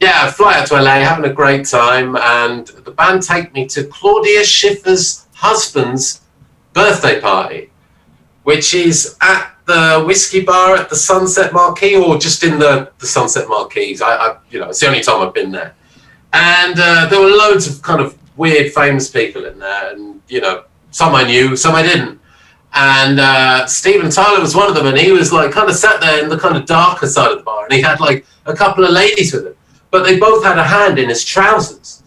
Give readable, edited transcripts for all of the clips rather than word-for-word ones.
Yeah, I fly out to LA, having a great time, and the band take me to Claudia Schiffer's husband's birthday party, which is at the whiskey bar at the Sunset Marquee, or just in the Sunset Marquees. It's the only time I've been there. And there were loads of kind of weird, famous people in there, and, some I knew, some I didn't. And Steven Tyler was one of them, and he was like kind of sat there in the kind of darker side of the bar, and he had like a couple of ladies with him, but they both had a hand in his trousers.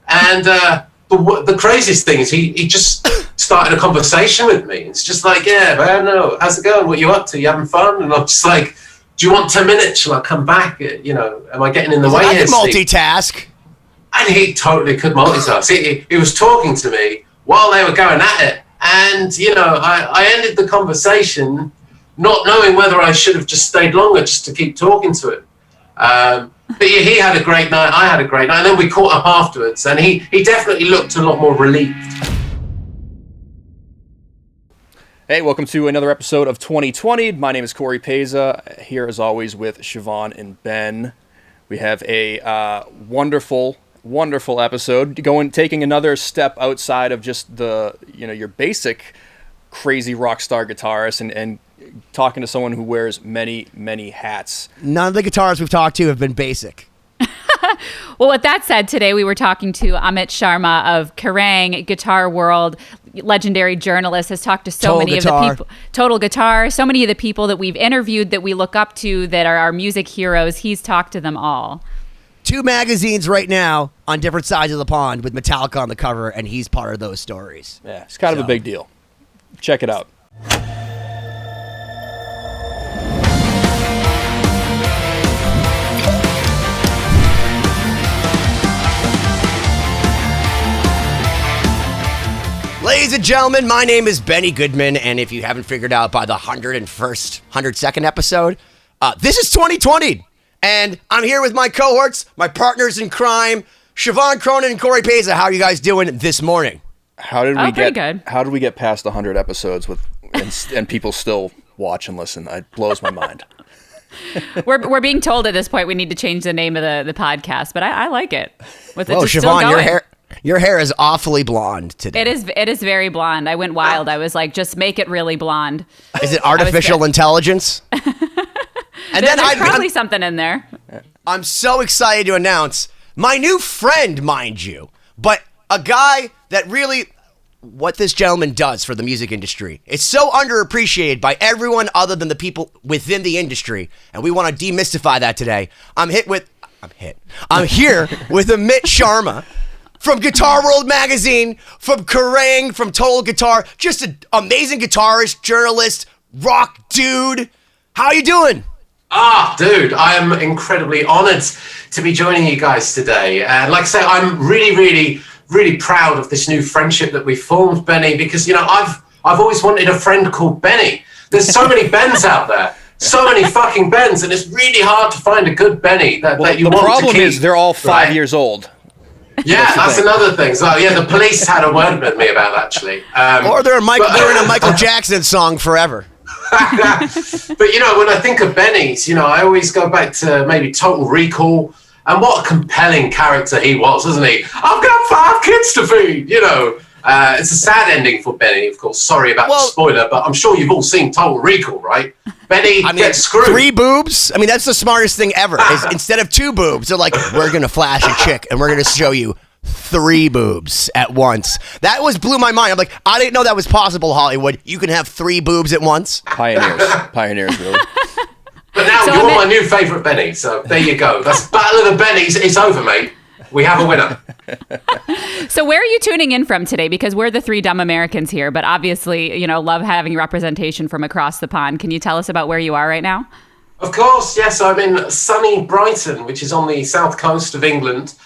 And the craziest thing is he just started a conversation with me. It's just like, yeah, man, no, how's it going? What you up to? You having fun? And I'm just like, do you want 10 minutes? Shall I come back? Am I getting in the way? I can multitask. And he totally could multitask. He was talking to me while they were going at it. And, I ended the conversation not knowing whether I should have just stayed longer just to keep talking to him. But yeah, he had a great night, I had a great night, and then we caught up afterwards, and he definitely looked a lot more relieved. Hey, welcome to another episode of 2020. My name is Cory Peza, here as always with Siobhán and Ben. We have a wonderful episode, taking another step outside of just your basic crazy rock star guitarist and talking to someone who wears many, many hats. None of the guitarists we've talked to have been basic. Well, with that said, today we were talking to Amit Sharma of Kerrang, Guitar World, legendary journalist, has talked to so many of the people. Total Guitar. So many of the people that we've interviewed that we look up to that are our music heroes. He's talked to them all. 2 magazines right now on different sides of the pond with Metallica on the cover, and he's part of those stories. Yeah, it's kind of a big deal. Check it out. Ladies and gentlemen, my name is Benny Goodman, and if you haven't figured out by the 102nd episode, this is 2020, and I'm here with my cohorts, my partners in crime, Siobhán Cronin and Cory Peza. How are you guys doing this morning? How did we get past 100 episodes and people still watch and listen? It blows my mind. We're being told at this point we need to change the name of the podcast, but I like it. With it just Siobhán, still going. Your hair is awfully blonde today. It is very blonde. I went wild. I was like, just make it really blonde. Is it artificial intelligence? And there's probably something in there. I'm so excited to announce my new friend, mind you, but a guy that really, what this gentleman does for the music industry, it's so underappreciated by everyone other than the people within the industry, and we want to demystify that today. I'm here with Amit Sharma. From Guitar World magazine, from Kerrang, from Total Guitar, just an amazing guitarist, journalist, rock dude. How you doing? Dude, I am incredibly honored to be joining you guys today. And like I say, I'm really, really, really proud of this new friendship that we formed, Benny, because, I've always wanted a friend called Benny. There's so many Bens out there. So many fucking Bens, and it's really hard to find a good Benny that you want to keep. The problem is they're all 5 years old. Yeah, that's another thing. So yeah, the police had a word with me about that, actually. Or they're in a Michael Jackson song forever. But when I think of Benny's, I always go back to maybe Total Recall, and what a compelling character he was, wasn't he? I've got 5 kids to feed. It's a sad ending for Benny, of course. Sorry about the spoiler, but I'm sure you've all seen Total Recall, right? Benny gets screwed. 3 boobs? I mean, that's the smartest thing ever. Is instead of 2 boobs, they're like, we're going to flash a chick, and we're going to show you 3 boobs at once. That blew my mind. I'm like, I didn't know that was possible, Hollywood. You can have 3 boobs at once. Pioneers, really. But now you're my new favourite Benny, so there you go. That's Battle of the Bennies. It's over, mate. We have a winner. So where are you tuning in from today? Because we're the 3 dumb Americans here, but obviously, love having representation from across the pond. Can you tell us about where you are right now? Of course, yes. I'm in sunny Brighton, which is on the south coast of England,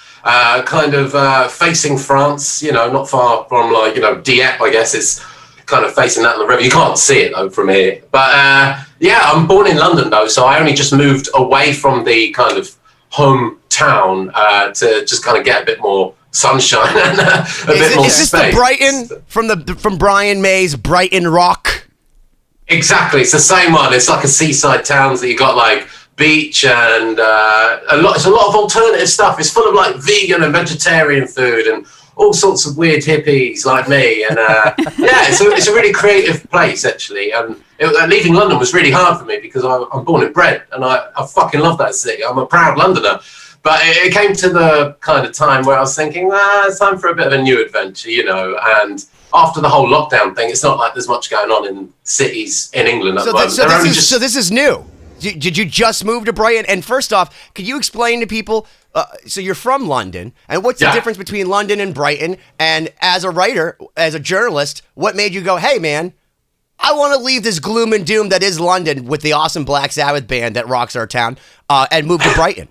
facing France, not far from Dieppe, I guess. It's kind of facing that on the river. You can't see it, though, from here. But, I'm born in London, though, so I only just moved away from the kind of hometown to just kind of get a bit more sunshine and a bit more space. Is this the Brighton from Brian May's Brighton Rock? Exactly, it's the same one. It's like a seaside town, so you got like beach and it's a lot of alternative stuff. It's full of like vegan and vegetarian food and all sorts of weird hippies like me. And it's a really creative place actually. And leaving London was really hard for me because I'm born and bred and I fucking love that city. I'm a proud Londoner. But it came to the kind of time where I was thinking, it's time for a bit of a new adventure, you know. And after the whole lockdown thing, it's not like there's much going on in cities in England at the moment. So this is new. Did you just move to Brighton? And first off, could you explain to people, so you're from London, and what's the difference between London and Brighton? And as a writer, as a journalist, what made you go, hey, man, I want to leave this gloom and doom that is London with the awesome Black Sabbath band that rocks our town and move to Brighton?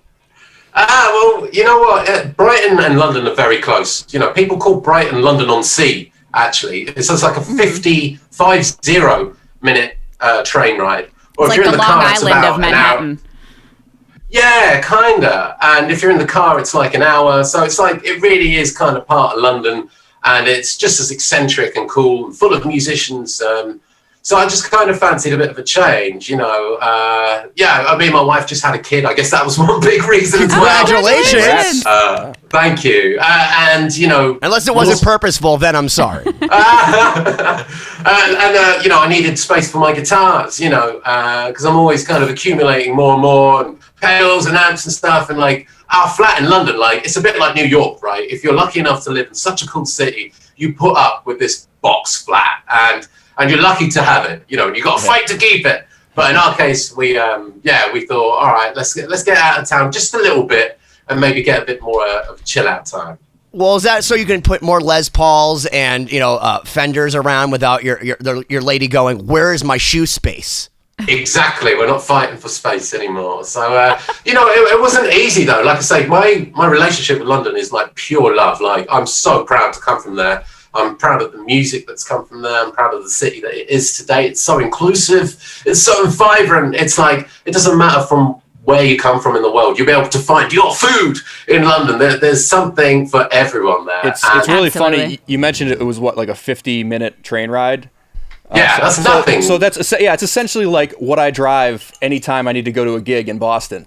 Well, you know what? Brighton and London are very close. You know, people call Brighton London on Sea, actually. It's like a 50 minute train ride. Or it's if like you're in the the Long car, it's Island about of Manhattan. Yeah, kinda. And if you're in the car, it's like an hour. So it's like, it really is kind of part of London. And it's just as eccentric and cool and full of musicians. So I just kind of fancied a bit of a change, you know. I mean, my wife just had a kid. I guess that was one big reason as well. Congratulations! Thank you. And, you know... Unless it wasn't purposeful, then I'm sorry. You know, I needed space for my guitars, you know, because I'm always kind of accumulating more and more, and pedals and amps and stuff. And, like, our flat in London, like, it's a bit like New York, right? If you're lucky enough to live in such a cool city, you put up with this box flat, and you're lucky to have it, you know, and you got to fight to keep it. But in our case, we thought, all right, let's get out of town just a little bit and maybe get a bit more of a chill out time. Well, is that so you can put more Les Pauls and, you know, Fenders around without your lady going, where is my shoe space? Exactly. We're not fighting for space anymore. So, you know, it wasn't easy though. Like I say, my relationship with London is like pure love. Like, I'm so proud to come from there. I'm proud of the music that's come from there. I'm proud of the city that it is today. It's so inclusive. It's so vibrant. It's like, it doesn't matter from where you come from in the world. You'll be able to find your food in London. There's something for everyone there. It's really funny. You mentioned it was what, like a 50-minute train ride? Yeah, that's nothing. So it's essentially like what I drive anytime I need to go to a gig in Boston.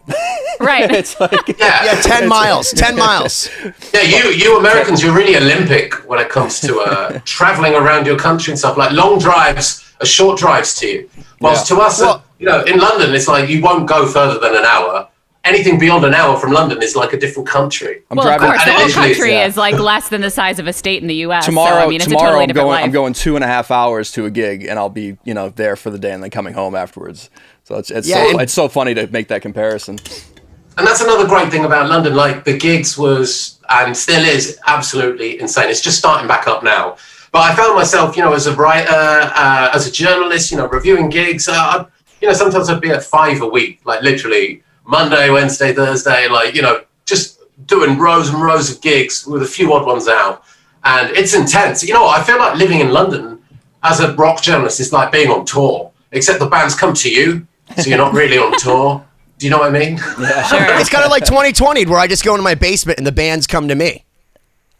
Right. It's like 10 miles. 10 miles. Yeah, you Americans, you're really Olympic when it comes to traveling around your country and stuff. Like long drives are short drives to you. Whilst to us, you know, in London, it's like you won't go further than an hour. Anything beyond an hour from London is like a different country. Of course, the whole country is like less than the size of a state in the U.S. Tomorrow, it's a totally different life. I'm going 2.5 hours to a gig, and I'll be, you know, there for the day and then coming home afterwards. So it's so funny to make that comparison. And that's another great thing about London. Like the gigs was and still is absolutely insane. It's just starting back up now. But I found myself, you know, as a writer, as a journalist, you know, reviewing gigs. You know, sometimes I'd be at 5 a week, like literally Monday, Wednesday, Thursday, like, you know, just doing rows and rows of gigs with a few odd ones out. And it's intense. You know what? I feel like living in London as a rock journalist is like being on tour, except the bands come to you, so you're not really on tour. Do you know what I mean? Yeah, sure. It's kind of like 2020 where I just go into my basement and the bands come to me.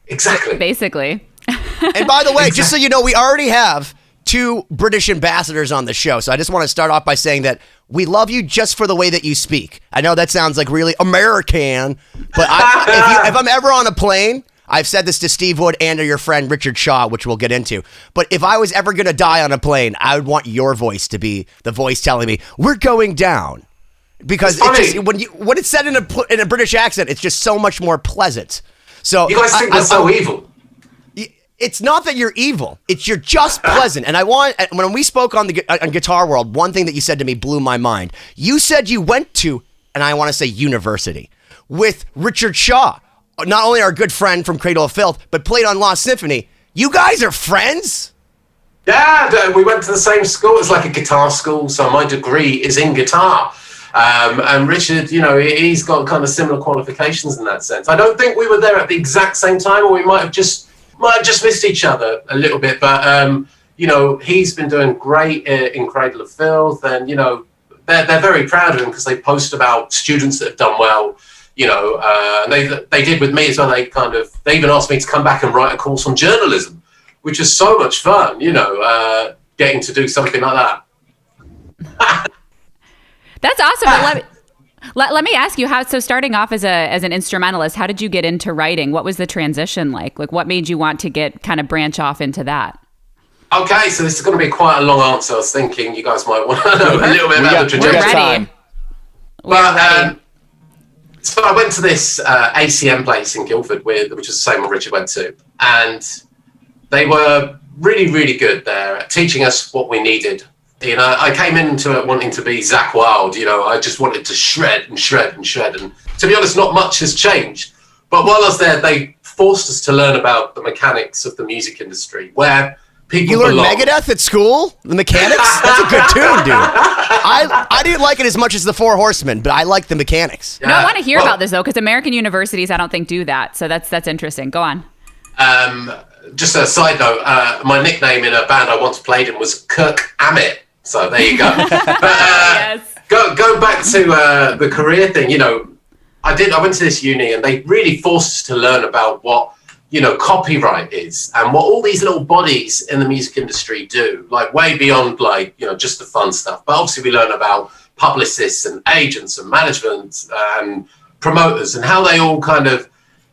Exactly. Basically. And by the way, just so you know, we already have 2 British ambassadors on the show. So I just want to start off by saying that we love you just for the way that you speak. I know that sounds like really American, but if I'm ever on a plane, I've said this to Steve Wood and to your friend Richard Shaw, which we'll get into. But if I was ever going to die on a plane, I would want your voice to be the voice telling me, we're going down. Because it's just, when it's said in a British accent, it's just so much more pleasant. So you guys think we're so evil. It's not that you're evil. It's you're just pleasant. And I want, when we spoke on Guitar World, one thing that you said to me blew my mind. You said you went to, and I want to say university, with Richard Shaw, not only our good friend from Cradle of Filth, but played on Lost Symphony. You guys are friends? Yeah, we went to the same school. It's like a guitar school, so my degree is in guitar. And Richard, you know, he's got kind of similar qualifications in that sense. I don't think we were there at the exact same time, or we might have just missed each other a little bit. But, you know, he's been doing great in Cradle of Filth, and, you know, they're very proud of him because they post about students that have done well, you know, and they did with me as well. They even asked me to come back and write a course on journalism, which is so much fun, you know, getting to do something like that. That's awesome. Let me ask you so starting off as an instrumentalist, how did you get into writing? What was the transition like? Like what made you want to kind of branch off into that? Okay, so this is going to be quite a long answer. I was thinking you guys might want to know a little bit about the trajectory. So I went to this ACM place in Guildford, which is the same one Richard went to, and they were really, really good there at teaching us what we needed. You know, I came into it wanting to be Zakk Wylde. You know, I just wanted to shred and shred and shred. And to be honest, not much has changed. But while I was there, they forced us to learn about the mechanics of the music industry, where people You learned Megadeth at school? The mechanics? That's a good tune, dude. I didn't like it as much as the Four Horsemen, but I like the mechanics. Yeah. No, I want to hear about this, though, because American universities, I don't think, do that. So that's interesting. Go on. Just a side note, my nickname in a band I once played in was Kirk Amit. So there you go. But Yes. Go back to the career thing. You know, I went to this uni, and they really forced us to learn about what, you know, copyright is and what all these little bodies in the music industry do, like way beyond like, you know, just the fun stuff. But obviously we learn about publicists and agents and management and promoters and how they all kind of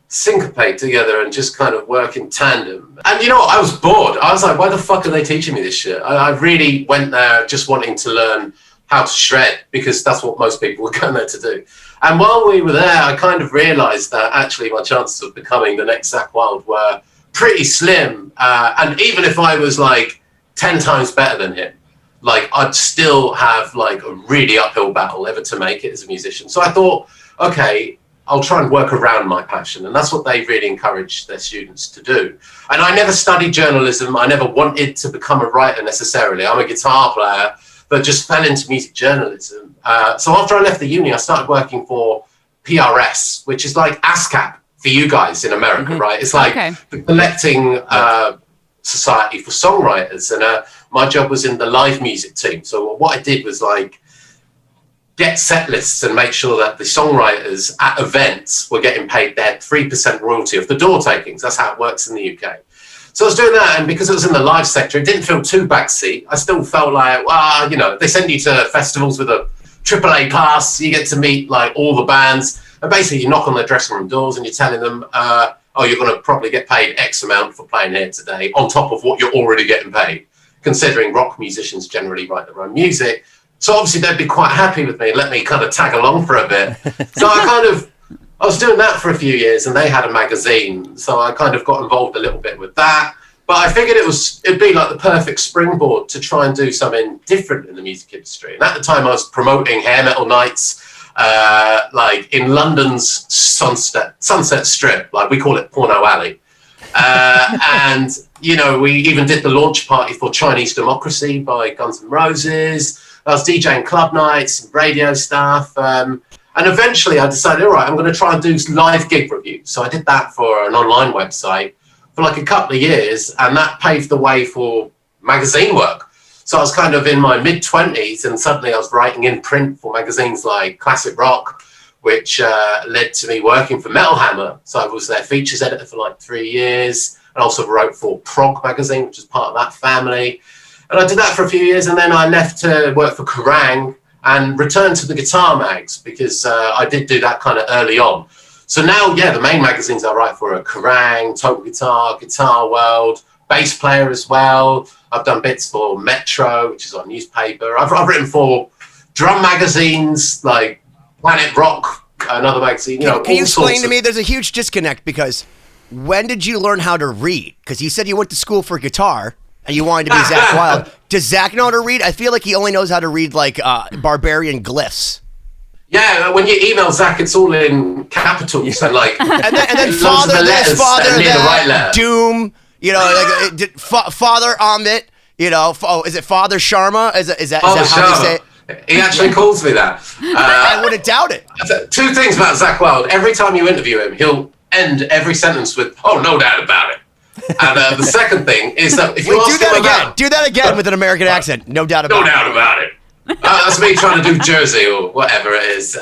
syncopate together and just kind of work in tandem. And you know what? I was bored. I was like, why the fuck are they teaching me this shit? I really went there just wanting to learn how to shred, because that's what most people were going there to do. And while we were there, I kind of realized that actually my chances of becoming the next Zakk Wylde were pretty slim. And even if I was like 10 times better than him, like I'd still have like a really uphill battle ever to make it as a musician. So I thought, okay, I'll try and work around my passion. And that's what they really encourage their students to do. And I never studied journalism. I never wanted to become a writer necessarily. I'm a guitar player, but just fell into music journalism. So after I left the uni, I started working for PRS, which is like ASCAP for you guys in America, right? It's like the collecting society for songwriters. And my job was in the live music team. So what I did was like get set lists and make sure that the songwriters at events were getting paid their 3% royalty of the door takings. That's how it works in the UK. So I was doing that, and because it was in the live sector, it didn't feel too backseat. I still felt like, well, you know, they send you to festivals with a AAA pass, you get to meet like all the bands, and basically you knock on their dressing room doors and you're telling them, oh, you're going to probably get paid X amount for playing here today, on top of what you're already getting paid, considering rock musicians generally write their own music. So obviously they'd be quite happy with me and let me kind of tag along for a bit. So I was doing that for a few years, and they had a magazine. So I kind of got involved a little bit with that. But I figured it'd be like the perfect springboard to try and do something different in the music industry. And at the time I was promoting hair metal nights, like in London's Sunset Strip, like we call it Porno Alley. And, you know, we even did the launch party for Chinese Democracy by Guns N' Roses. I was DJing club nights and radio stuff. And eventually I decided, all right, I'm going to try and do live gig reviews. So I did that for an online website for like a couple of years, and that paved the way for magazine work. So I was kind of in my mid-20s, and suddenly I was writing in print for magazines like Classic Rock, which led to me working for Metal Hammer. So I was their features editor for like 3 years, and also wrote for Prog magazine, which is part of that family. And I did that for a few years, and then I left to work for Kerrang and returned to the guitar mags, because I did do that kind of early on. So now, yeah, the main magazines I write for are Kerrang, Total Guitar, Guitar World, Bass Player as well. I've done bits for Metro, which is our newspaper. I've written for drum magazines like Planet Rock, another magazine. Can you explain to me? There's a huge disconnect, because when did you learn how to read? Because you said you went to school for guitar and you wanted to be Zakk Wylde. Does Zakk know how to read? I feel like he only knows how to read like barbarian glyphs. Yeah, when you email Zakk, it's all in capitals and like, and then father this, father that, right Doom. You know, like Father Amit. You know, is it Father Sharma? Is that how they say it? He actually calls me that. I wouldn't doubt it. Two things about Zakk Wylde. Every time you interview him, he'll end every sentence with, "Oh, no doubt about it." And the second thing is that if you ask him about... Do that again with an American accent. No doubt about it. No doubt about it. That's me trying to do Jersey or whatever it is.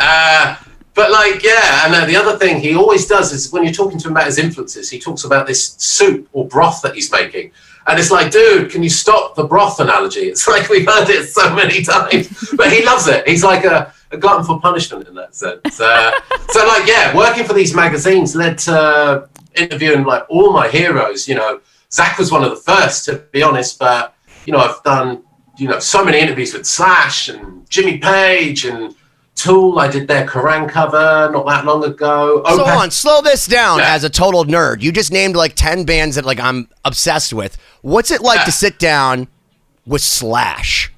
But like, yeah, and the other thing he always does is when you're talking to him about his influences, he talks about this soup or broth that he's making. And it's like, dude, can you stop the broth analogy? It's like we've heard it so many times. But he loves it. He's like a glutton for punishment in that sense. So like, yeah, working for these magazines led to interviewing like all my heroes. You know, Zakk was one of the first, to be honest, but you know, I've done, you know, so many interviews with Slash and Jimmy Page and Tool. I did their Kerrang cover not that long ago. So slow this down. As a total nerd, you just named like 10 bands that like I'm obsessed with. What's it like to sit down with Slash?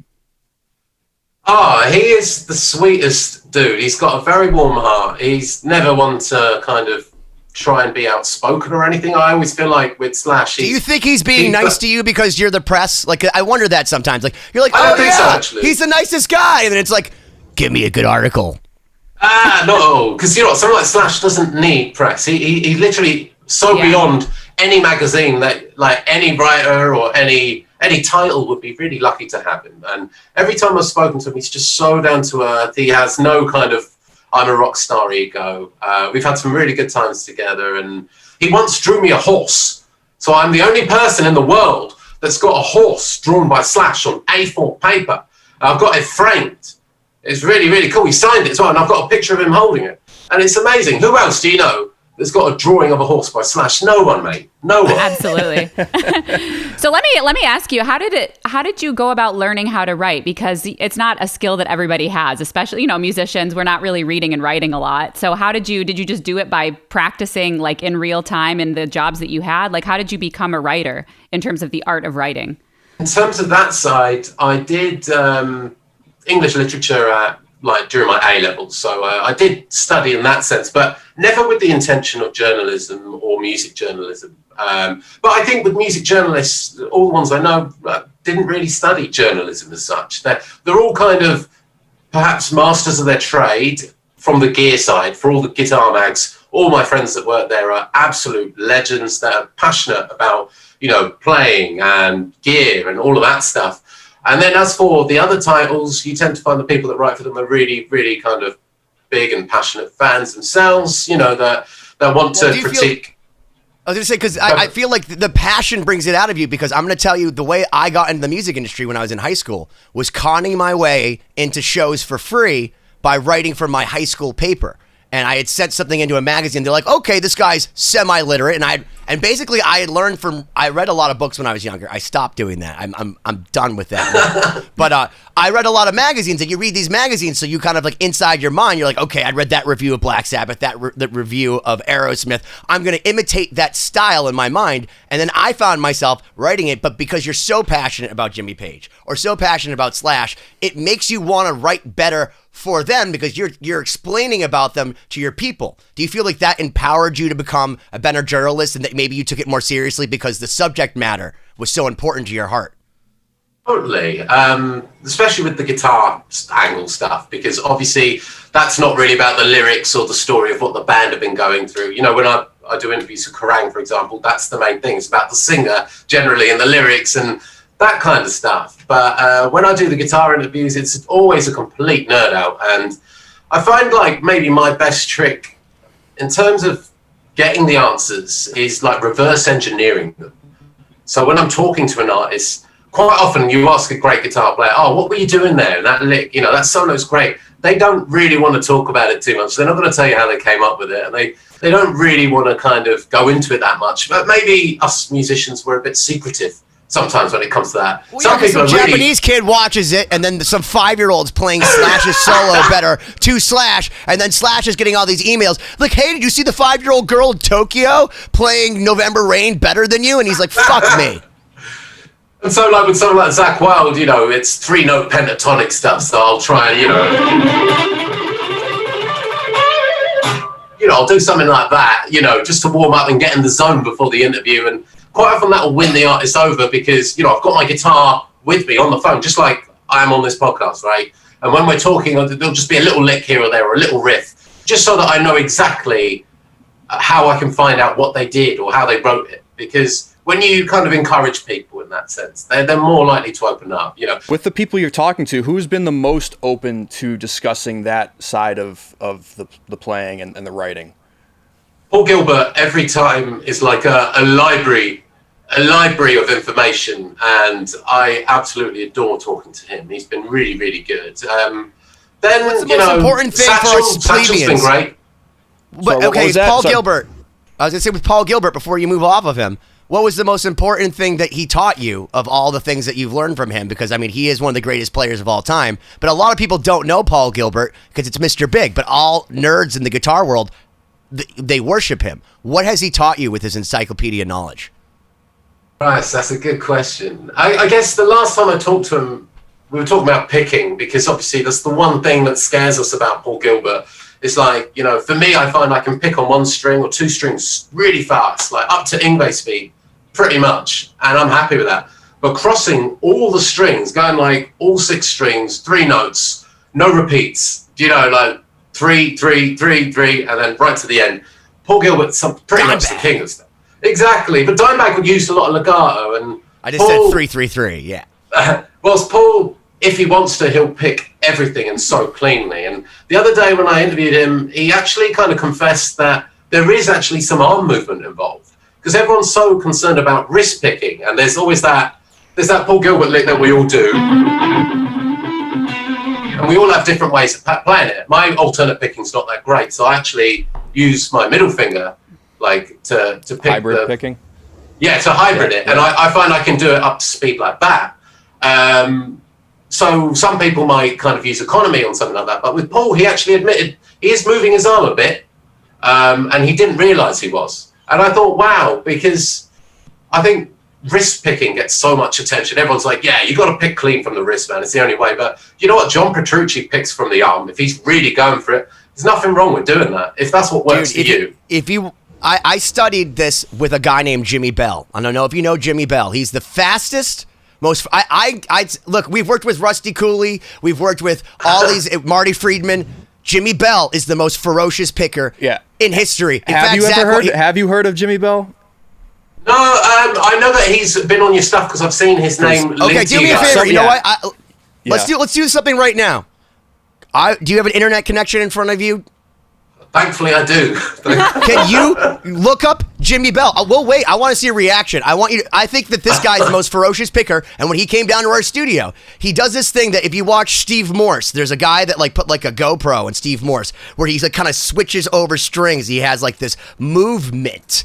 Oh, he is the sweetest dude. He's got a very warm heart. He's never one to kind of try and be outspoken or anything. I always feel like with Slash, do you think he's being nice to you because you're the press? Like, I wonder that sometimes. Like, you're like, I don't think so, actually. He's the nicest guy, and then it's like, give me a good article. No, because you know, someone like Slash doesn't need press. He literally beyond any magazine that like any writer or any title would be really lucky to have him. And every time I've spoken to him, he's just so down to earth. He has no kind of I'm a rock star ego. We've had some really good times together, and he once drew me a horse. So I'm the only person in the world that's got a horse drawn by Slash on A4 paper. I've got it framed. It's really, really cool. He signed it as well, and I've got a picture of him holding it. And it's amazing. Who else do you know that's got a drawing of a horse by Slash? No one, mate. No one. Absolutely. So let me ask you, how did you go about learning how to write? Because it's not a skill that everybody has, especially, you know, musicians. We're not really reading and writing a lot. So did you just do it by practicing like in real time in the jobs that you had? Like, how did you become a writer in terms of the art of writing? In terms of that side, I did English literature during my A levels. So I did study in that sense, but never with the intention of journalism or music journalism. But I think with music journalists, all the ones I know didn't really study journalism as such. They're all kind of perhaps masters of their trade from the gear side. For all the guitar mags, all my friends that work there are absolute legends that are passionate about, you know, playing and gear and all of that stuff. And then as for the other titles, you tend to find the people that write for them are really, really kind of big and passionate fans themselves, you know, that want to critique. I was going to say, because I feel like the passion brings it out of you, because I'm going to tell you the way I got into the music industry when I was in high school was conning my way into shows for free by writing for my high school paper. And I had sent something into a magazine. They're like, okay, this guy's semi-literate. And basically I had learned I read a lot of books when I was younger. I stopped doing that. I'm done with that now. But I read a lot of magazines, and you read these magazines, so you kind of like inside your mind, you're like, okay, I read that review of Black Sabbath, that review of Aerosmith. I'm going to imitate that style in my mind. And then I found myself writing it, but because you're so passionate about Jimmy Page or so passionate about Slash, it makes you want to write better for them because you're explaining about them to your people. Do you feel like that empowered you to become a better journalist, and that maybe you took it more seriously because the subject matter was so important to your heart? Totally, especially with the guitar angle stuff, because obviously that's not really about the lyrics or the story of what the band have been going through. You know, when I do interviews with Kerrang, for example, that's the main thing. It's about the singer generally and the lyrics and that kind of stuff. But when I do the guitar interviews, it's always a complete nerd out. And I find like maybe my best trick in terms of getting the answers is like reverse engineering them. So when I'm talking to an artist, quite often you ask a great guitar player, oh, what were you doing there? And that lick, you know, that solo's great. They don't really want to talk about it too much. They're not going to tell you how they came up with it. And they don't really want to kind of go into it that much. But maybe us musicians were a bit secretive sometimes when it comes to that. Well, some Japanese kid watches it, and then some 5-year-olds playing Slash's solo better to Slash, and then Slash is getting all these emails like, hey, did you see the 5-year-old girl in Tokyo playing November Rain better than you? And he's like, fuck me. And so like with someone like Zakk Wylde, you know, it's 3-note pentatonic stuff, so I'll try and, I'll do something like that, you know, just to warm up and get in the zone before the interview. And quite often that will win the artist over because, you know, I've got my guitar with me on the phone, just like I am on this podcast, right? And when we're talking, there'll just be a little lick here or there or a little riff, just so that I know exactly how I can find out what they did or how they wrote it. Because when you kind of encourage people in that sense, they're more likely to open up, you know. With the people you're talking to, who's been the most open to discussing that side of the playing and the writing? Paul Gilbert every time is like a library of information, and I absolutely adore talking to him. He's been really, really good. Then, what's the most important thing for us Satchel's been great. But, okay, Paul Gilbert. I was going to say with Paul Gilbert, before you move off of him, what was the most important thing that he taught you of all the things that you've learned from him? Because, I mean, he is one of the greatest players of all time. But a lot of people don't know Paul Gilbert because it's Mr. Big. But all nerds in the guitar world, they worship him. What has he taught you with his encyclopedia knowledge? Right, so that's a good question. I guess the last time I talked to him, we were talking about picking, because obviously that's the one thing that scares us about Paul Gilbert. It's like, you know, for me, I find I can pick on one string or two strings really fast, like up to Yngwie speed, pretty much, and I'm happy with that. But crossing all the strings, going like all 6 strings, 3 notes, no repeats, you know, like 3, 3, 3, 3, and then right to the end. Paul Gilbert's pretty much the king of stuff. Exactly, but Dimebag would use a lot of legato, and I just said 3, 3, 3, yeah. Whilst Paul, if he wants to, he'll pick everything and so cleanly. And the other day when I interviewed him, he actually kind of confessed that there is actually some arm movement involved, because everyone's so concerned about wrist picking, and there's always there's that Paul Gilbert lick that we all do, and we all have different ways of playing it. My alternate picking's not that great, so I actually use my middle finger, like to pick hybrid picking. Yeah, to hybrid it, and I find I can do it up to speed like that. So some people might kind of use economy on something like that, but with Paul, he actually admitted he is moving his arm a bit, and he didn't realise he was. And I thought, wow, because I think wrist picking gets so much attention. Everyone's like, yeah, you got to pick clean from the wrist, man. It's the only way. But you know what? John Petrucci picks from the arm. If he's really going for it, there's nothing wrong with doing that. If that's what works for you. I studied this with a guy named Jimmy Bell. I don't know if you know Jimmy Bell. He's the fastest, most. Look, we've worked with Rusty Cooley. We've worked with all these Marty Friedman. Jimmy Bell is the most ferocious picker in history. Have you heard of Jimmy Bell? No, I know that he's been on your stuff because I've seen his name. Okay, do me a favor. You know what? Let's do something right now. Do you have an internet connection in front of you? Thankfully, I do. Can you look up Jimmy Bell? We'll wait. I want to see a reaction. I think that this guy's the most ferocious picker. And when he came down to our studio, he does this thing that if you watch Steve Morse, there's a guy that like put like a GoPro in Steve Morse where he's like kind of switches over strings. He has like this movement.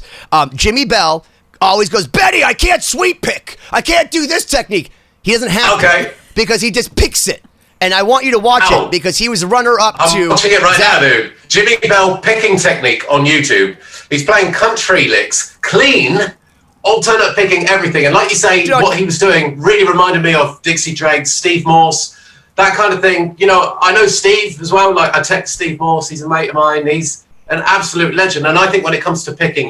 Jimmy Bell always goes, Betty, I can't sweep pick. I can't do this technique. He doesn't have to because he just picks it. And I want you to watch it because he was runner-up to... I'm watching it right now, dude. Jimmy Bell picking technique on YouTube. He's playing country licks, clean, alternate picking everything. And like you say, what he was doing really reminded me of Dixie Dregs, Steve Morse, that kind of thing. You know, I know Steve as well. Like, I text Steve Morse. He's a mate of mine. He's an absolute legend. And I think when it comes to picking,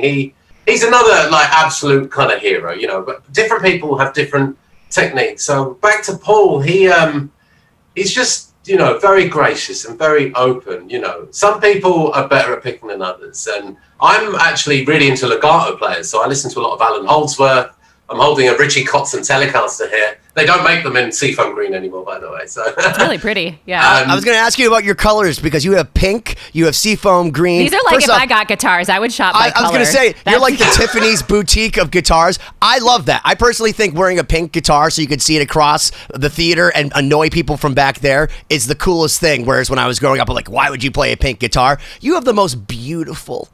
he's another, like, absolute kind of hero, you know. But different people have different techniques. So back to Paul, he's just, you know, very gracious and very open, you know. Some people are better at picking than others. And I'm actually really into legato players. So I listen to a lot of Alan Holdsworth. I'm holding a Richie Kotzen Telecaster here. They don't make them in seafoam green anymore, by the way. So it's really pretty, yeah. I was going to ask you about your colors because you have pink, you have seafoam green. These are like if I got guitars, I would shop by color. I was going to say, you're like the Tiffany's boutique of guitars. I love that. I personally think wearing a pink guitar so you could see it across the theater and annoy people from back there is the coolest thing. Whereas when I was growing up, I'm like, why would you play a pink guitar? You have the most beautiful,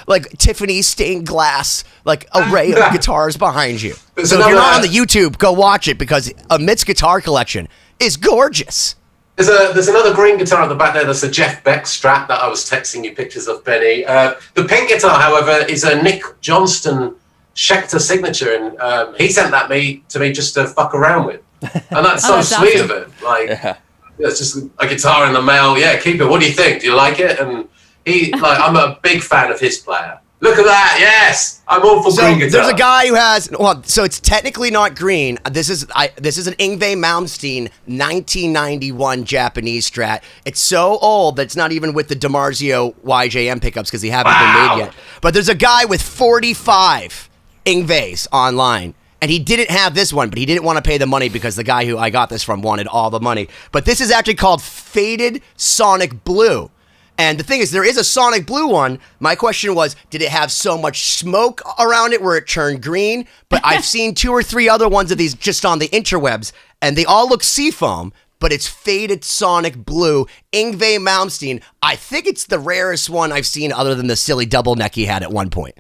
like Tiffany's stained glass, like array of guitars behind you. So if you're not on the YouTube, go watch it because Amit's guitar collection is gorgeous. There's another green guitar at the back there. That's a Jeff Beck Strat that I was texting you pictures of, Benny. The pink guitar, however, is a Nick Johnston Schecter signature, and he sent that to me just to fuck around with, and that's that's sweet awesome. Of it. Like, it's just a guitar in the mail. Yeah, keep it. What do you think? Do you like it? And I'm a big fan of his player. Look at that! Yes, I'm all for green guitar. There's a guy who has so it's technically not green. This is an Yngwie Malmsteen 1991 Japanese Strat. It's so old that it's not even with the DiMarzio YJM pickups because they haven't been made yet. But there's a guy with 45 Yngwies online. And he didn't have this one, but he didn't want to pay the money because the guy who I got this from wanted all the money. But this is actually called Faded Sonic Blue. And the thing is, there is a Sonic Blue one. My question was, did it have so much smoke around it where it turned green? But I've seen 2 or 3 other ones of these just on the interwebs, and they all look seafoam. but it's faded sonic blue. Yngwie Malmsteen. I think it's the rarest one I've seen other than the silly double neck he had at one point.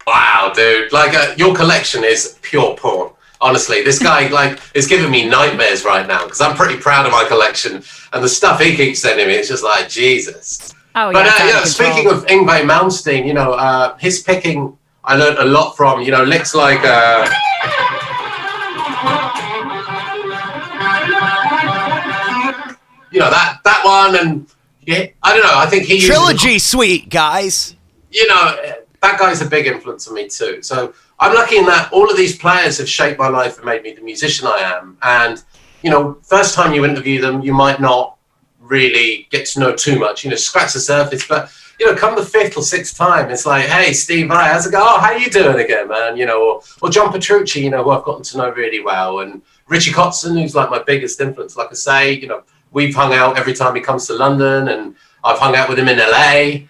Wow, dude. Like, your collection is pure porn. Honestly, this guy, like, is giving me nightmares right now because I'm pretty proud of my collection. And the stuff he keeps sending me, it's just like, Jesus. Oh, but, yeah. Speaking of Yngwie Malmsteen, his picking, I learned a lot from, licks like... that one, and yeah, I don't know. I think he Trilogy Suite, guys. That guy's a big influence on me too. So I'm lucky in that all of these players have shaped my life and made me the musician I am. And first time you interview them, you might not really get to know too much. Scratch the surface, but come the fifth or sixth time, it's like, hey, Steve, hi, how's it going? Oh, how you doing again, man? Or John Petrucci, who I've gotten to know really well, and Richie Kotzen, who's like my biggest influence. Like I say, we've hung out every time he comes to London, and I've hung out with him in LA.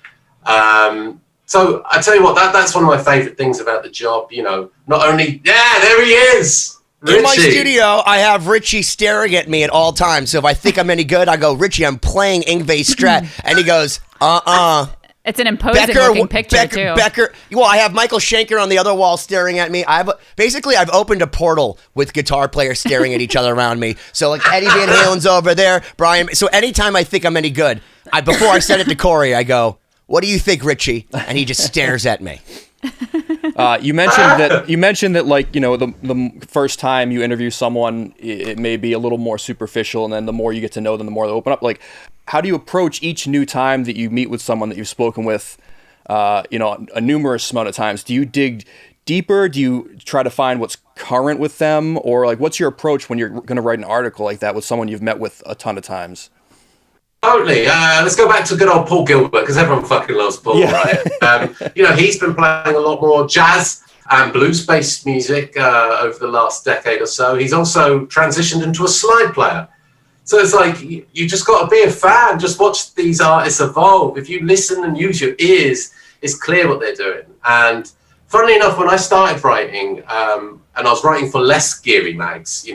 So I tell you what, that's one of my favorite things about the job. Not only, there he is. Richie. In my studio, I have Richie staring at me at all times. So if I think I'm any good, I go, Richie, I'm playing Yngwie Strat. And he goes, It's an imposing looking picture, too. Well, I have Michael Schenker on the other wall staring at me. I've opened a portal with guitar players staring at each other around me. So like Eddie Van Halen's over there, Brian. So anytime I think I'm any good, before I send it to Cory, I go, what do you think, Richie? And he just stares at me. You mentioned that like, the first time you interview someone, it may be a little more superficial, and then the more you get to know them, the more they open up. Like, how do you approach each new time that you meet with someone that you've spoken with, a numerous amount of times? Do you dig deeper? Do you try to find what's current with them? Or like, what's your approach when you're going to write an article like that with someone you've met with a ton of times? Totally. Let's go back to good old Paul Gilbert, because everyone fucking loves Paul, right? He's been playing a lot more jazz and blues-based music over the last decade or so. He's also transitioned into a slide player. So it's like, you just got to be a fan. Just watch these artists evolve. If you listen and use your ears, it's clear what they're doing. And funnily enough, when I started writing, and I was writing for less geary mags,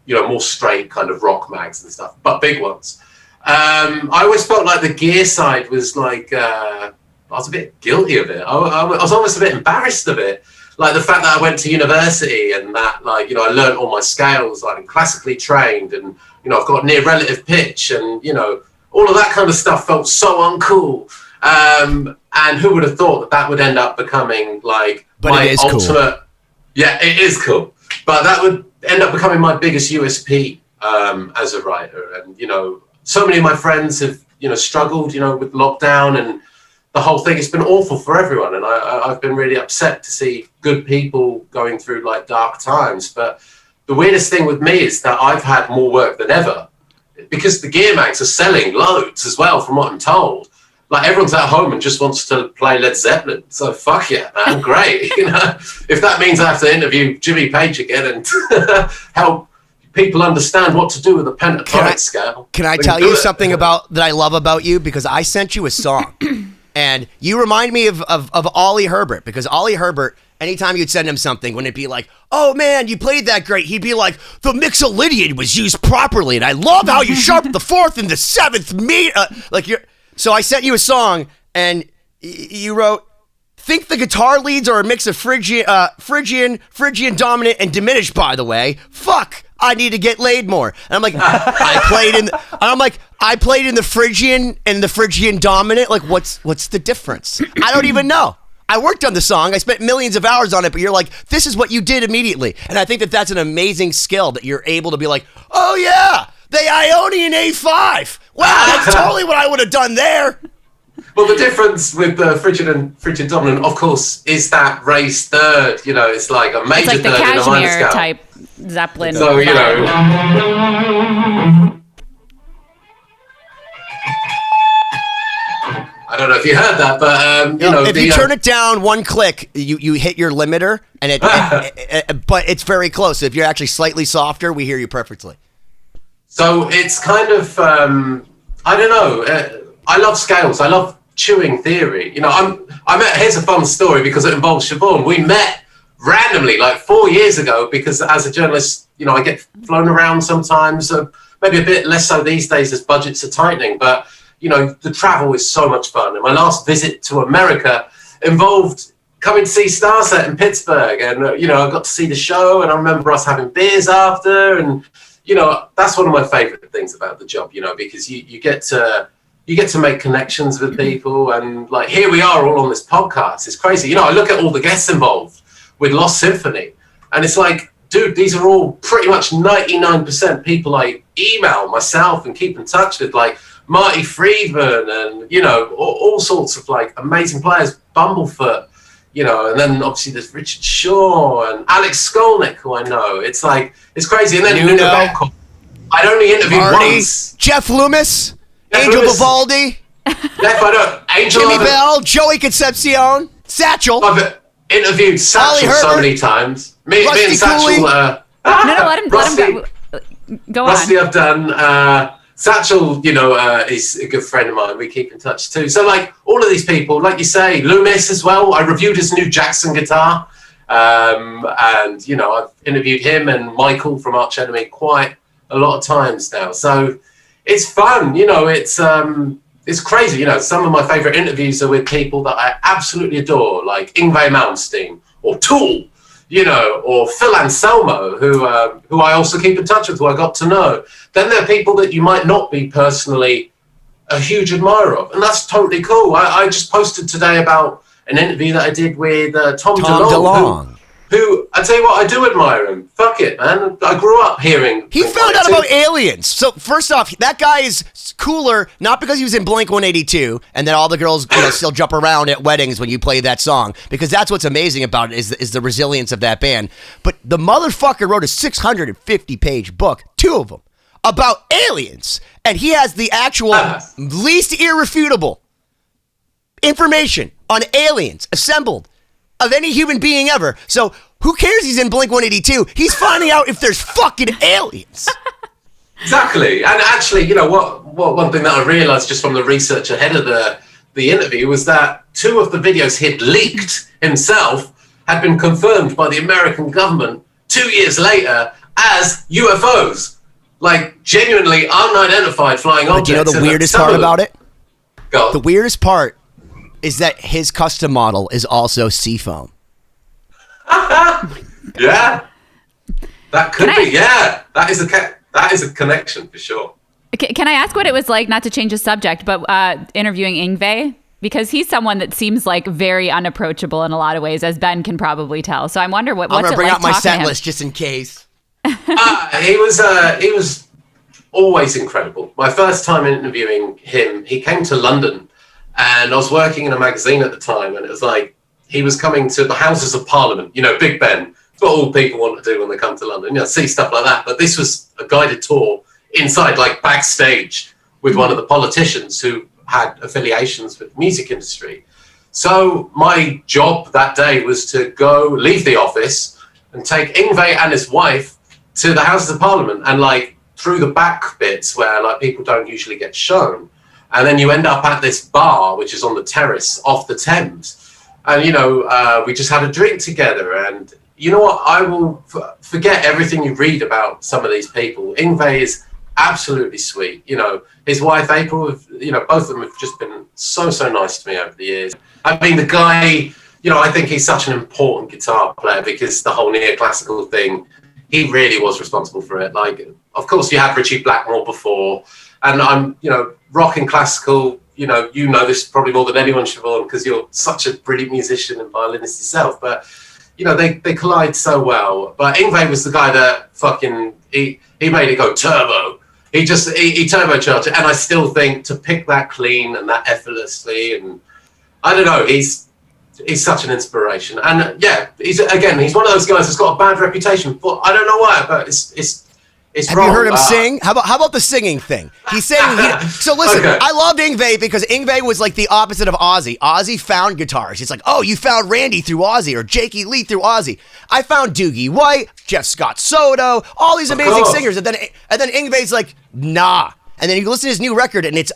more straight kind of rock mags and stuff, but big ones. I always felt like the gear side was like, I was a bit guilty of it. I was almost a bit embarrassed of it. Like the fact that I went to university and that, I learned all my scales, like I'm classically trained, and, I've got near relative pitch, and, all of that kind of stuff felt so uncool. And who would have thought that would end up becoming like my ultimate, cool. Yeah, it is cool. But that would end up becoming my biggest USP as a writer. And, so many of my friends have, struggled, with lockdown and the whole thing. It's been awful for everyone. And I've been really upset to see good people going through like dark times. But the weirdest thing with me is that I've had more work than ever, because the gear mags are selling loads as well, from what I'm told. Like everyone's at home and just wants to play Led Zeppelin. So fuck yeah, man, great. If that means I have to interview Jimmy Page again and help people understand what to do with a pentatonic scale. Can I tell you something that I love about you? Because I sent you a song, and you remind me of Ollie Herbert, because Ollie Herbert, anytime you'd send him something, when it'd be like, oh man, you played that great, he'd be like, the mixolydian was used properly, and I love how you sharpened the fourth and the seventh So I sent you a song, and you wrote, think the guitar leads are a mix of Phrygian dominant, and diminished, by the way. Fuck, I need to get laid more. And I'm like, I played in the Phrygian and the Phrygian dominant. Like, what's the difference? I don't even know. I worked on the song. I spent millions of hours on it, but you're like, this is what you did immediately. And I think that that's an amazing skill, that you're able to be like, oh yeah, the Ionian A5. Wow, that's totally what I would have done there. Well, the difference with the Phrygian dominant, of course, is that raised third. It's like a major it's like third in a minor scale. type Zeppelin. So, I don't know if you heard that, but if you turn it down one click, you hit your limiter, and but it's very close. If you're actually slightly softer, we hear you perfectly. So it's kind of I don't know. I love scales. I love chewing theory. Here's a fun story because it involves Siobhán. We met randomly like 4 years ago because as a journalist, I get flown around sometimes. So maybe a bit less so these days as budgets are tightening, but you know, the travel is so much fun. And my last visit to America involved coming to see Starset in Pittsburgh, and you know, I got to see the show, and I remember us having beers after, and you know, that's one of my favorite things about the job, you know, because you get to make connections with people, and like here we are all on this podcast. It's crazy. You know, I look at all the guests involved with Lost Symphony, and it's like, dude, these are all pretty much 99% people I email myself and keep in touch with, like Marty Friedman, and you know, all sorts of like amazing players, Bumblefoot, you know, and then obviously there's Richard Shaw and Alex Skolnick, who I know. It's like, it's crazy. And then I'd only interviewed Marty, once. Jeff Loomis, Angel Vivaldi, Jimmy Bell, Joey Concepcion, Satchel. I've interviewed Satchel so many times. Me and Satchel. No, let him go. Go Rusty, on. I've done. Satchel, you know, is a good friend of mine. We keep in touch too. So, like, all of these people, like you say, Loomis as well. I reviewed his new Jackson guitar. And, you know, I've interviewed him and Michael from Arch Enemy quite a lot of times now. So it's fun, you know, it's crazy. You know, some of my favorite interviews are with people that I absolutely adore, like Yngwie Malmsteen or Tool, you know, or Phil Anselmo, who I also keep in touch with, who I got to know. Then there are people that you might not be personally a huge admirer of, and that's totally cool. I just posted today about an interview that I did with Tom DeLonge, who, I tell you what, I do admire him. Fuck it, man. I grew up hearing. He found out about aliens. So first off, that guy is cooler, not because he was in Blink-182 and then all the girls, you know, still jump around at weddings when you play that song, because that's what's amazing about it is the resilience of that band. But the motherfucker wrote a 650-page book, 2 of them, about aliens, and he has the actual least irrefutable information on aliens assembled of any human being ever. So who cares he's in Blink-182? He's finding out if there's fucking aliens. Exactly. And actually, you know, what one thing that I realized just from the research ahead of the interview was that 2 of the videos he'd leaked himself had been confirmed by the American government 2 years later as UFOs. Like, genuinely unidentified flying objects. But do you know the weirdest part about it? Go. The weirdest part is that his custom model is also Seafoam. Yeah. That could be, yeah. That is a connection for sure. Can I ask what it was like, not to change the subject, but interviewing Yngwie? Because he's someone that seems like very unapproachable in a lot of ways, as Ben can probably tell. So I wonder what's it like. I'm going to bring out my set him? list just in case. He was always incredible. My first time interviewing him, he came to London, and I was working in a magazine at the time, and it was like he was coming to the Houses of Parliament, you know, Big Ben. It's what all people want to do when they come to London, you know, see stuff like that. But this was a guided tour inside, like backstage, with one of the politicians who had affiliations with the music industry. So my job that day was to leave the office and take Yngwie and his wife to the Houses of Parliament, and like through the back bits where like people don't usually get shown. And then you end up at this bar, which is on the terrace off the Thames. And, you know, we just had a drink together. And you know what? I will forget everything you read about some of these people. Yngwie is absolutely sweet. You know, his wife, April, you know, both of them have just been so nice to me over the years. I mean, the guy, you know, I think he's such an important guitar player because the whole neoclassical thing, he really was responsible for it. Like, of course, you had Richie Blackmore before, and I'm, you know, rock and classical, you know this probably more than anyone, Siobhán, because you're such a brilliant musician and violinist yourself. But, you know, they collide so well. But Yngwie was the guy that fucking, he made it go turbo. He turbocharged it. And I still think to pick that clean and that effortlessly, and I don't know, he's such an inspiration. And yeah, he's one of those guys that's got a bad reputation. But I don't know why, but it's Have wrong. you heard him sing? How about the singing thing? He's saying so listen, okay. I loved Yngwie because Yngwie was like the opposite of Ozzy. Ozzy found guitars. He's like, oh, you found Randy through Ozzy or Jakey Lee through Ozzy. I found Doogie White, Jeff Scott Soto, all these amazing singers. And then Yngwie's like, nah. And then you listen to his new record and it's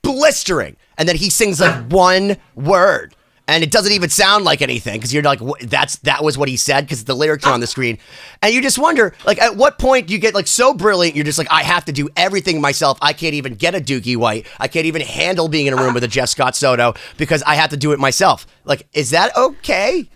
blistering. And then he sings like one word. and it doesn't even sound like anything because you're like, that was what he said because the lyrics are on the screen, and you just wonder, like, at what point do you get like so brilliant you're just like, I have to do everything myself. I can't even get a Doogie White. I can't even handle being in a room with a Jeff Scott Soto because I have to do it myself. Like, is that okay?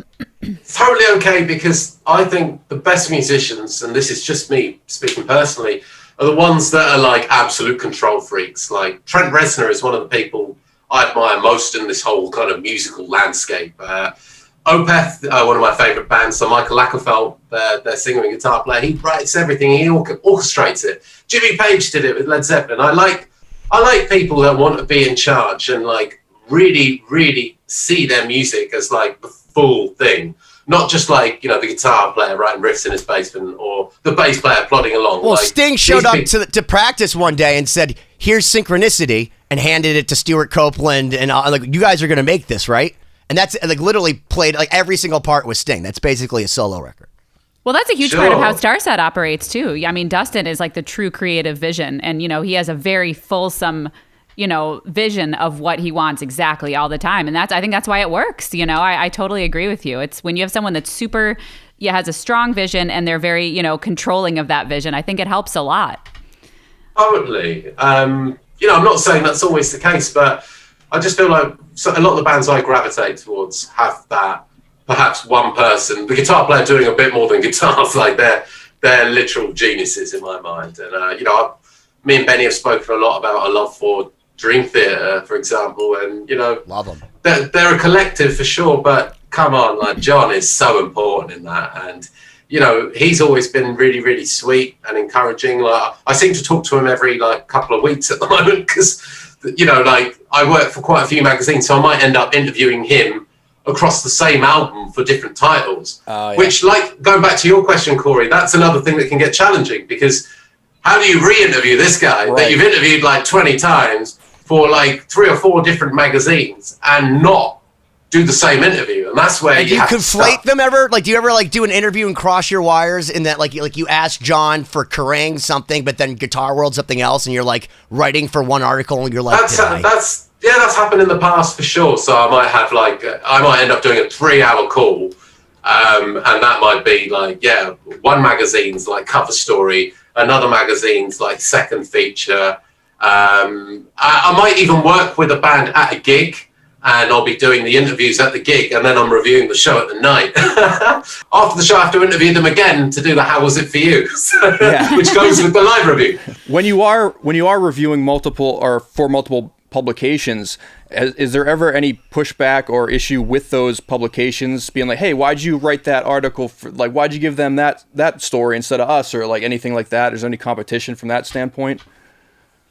Totally okay, because I think the best musicians, and this is just me speaking personally, are the ones that are like absolute control freaks. Like Trent Reznor is one of the people I admire most in this whole kind of musical landscape. Opeth, one of my favorite bands, so Michael Lagerfeld, their singer and guitar player, he writes everything, he orchestrates it. Jimmy Page did it with Led Zeppelin. I like people that want to be in charge and like really, really see their music as like the full thing. Not just like, you know, the guitar player writing riffs in his basement or the bass player plodding along. Well, like, Sting showed up to practice one day and said, here's Synchronicity, and handed it to Stuart Copeland, and like, you guys are going to make this, right? And that's like literally played like every single part with Sting. That's basically a solo record. Well, that's a huge part of how Starset operates too. I mean, Dustin is like the true creative vision, and you know, he has a very fulsome, you know, vision of what he wants exactly all the time. And I think that's why it works. You know, I totally agree with you. It's when you have someone that's super, has a strong vision and they're very, you know, controlling of that vision. I think it helps a lot. Totally. You know, I'm not saying that's always the case, but I just feel like a lot of the bands I gravitate towards have that, perhaps one person, the guitar player doing a bit more than guitars, like they're literal geniuses in my mind. And, you know, me and Benny have spoken a lot about our love for Dream Theater, for example, and, you know, love them. They're a collective for sure, but come on, like John is so important in that. And, you know, he's always been really, really sweet and encouraging. Like, I seem to talk to him every like couple of weeks at the moment because, you know, like I work for quite a few magazines, so I might end up interviewing him across the same album for different titles. Which, like, going back to your question, Corey, that's another thing that can get challenging because how do you re-interview this guy that you've interviewed like 20 times for like 3 or 4 different magazines and not do the same interview? And that's where do you conflate them ever? Like, do you ever like do an interview and cross your wires in that like you ask John for Kerrang something, but then Guitar World something else, and you're like writing for one article and you're like, that's happened in the past for sure. So I might have like I might end up doing a 3-hour call, and that might be like one magazine's like cover story, another magazine's like second feature. I might even work with a band at a gig, and I'll be doing the interviews at the gig, and then I'm reviewing the show at the night. After the show, I have to interview them again to do the "How was it for you," which goes with the live review. When you are reviewing multiple publications, is there ever any pushback or issue with those publications being like, hey, why'd you write that article like why'd you give them that story instead of us, or like anything like that? Is there any competition from that standpoint?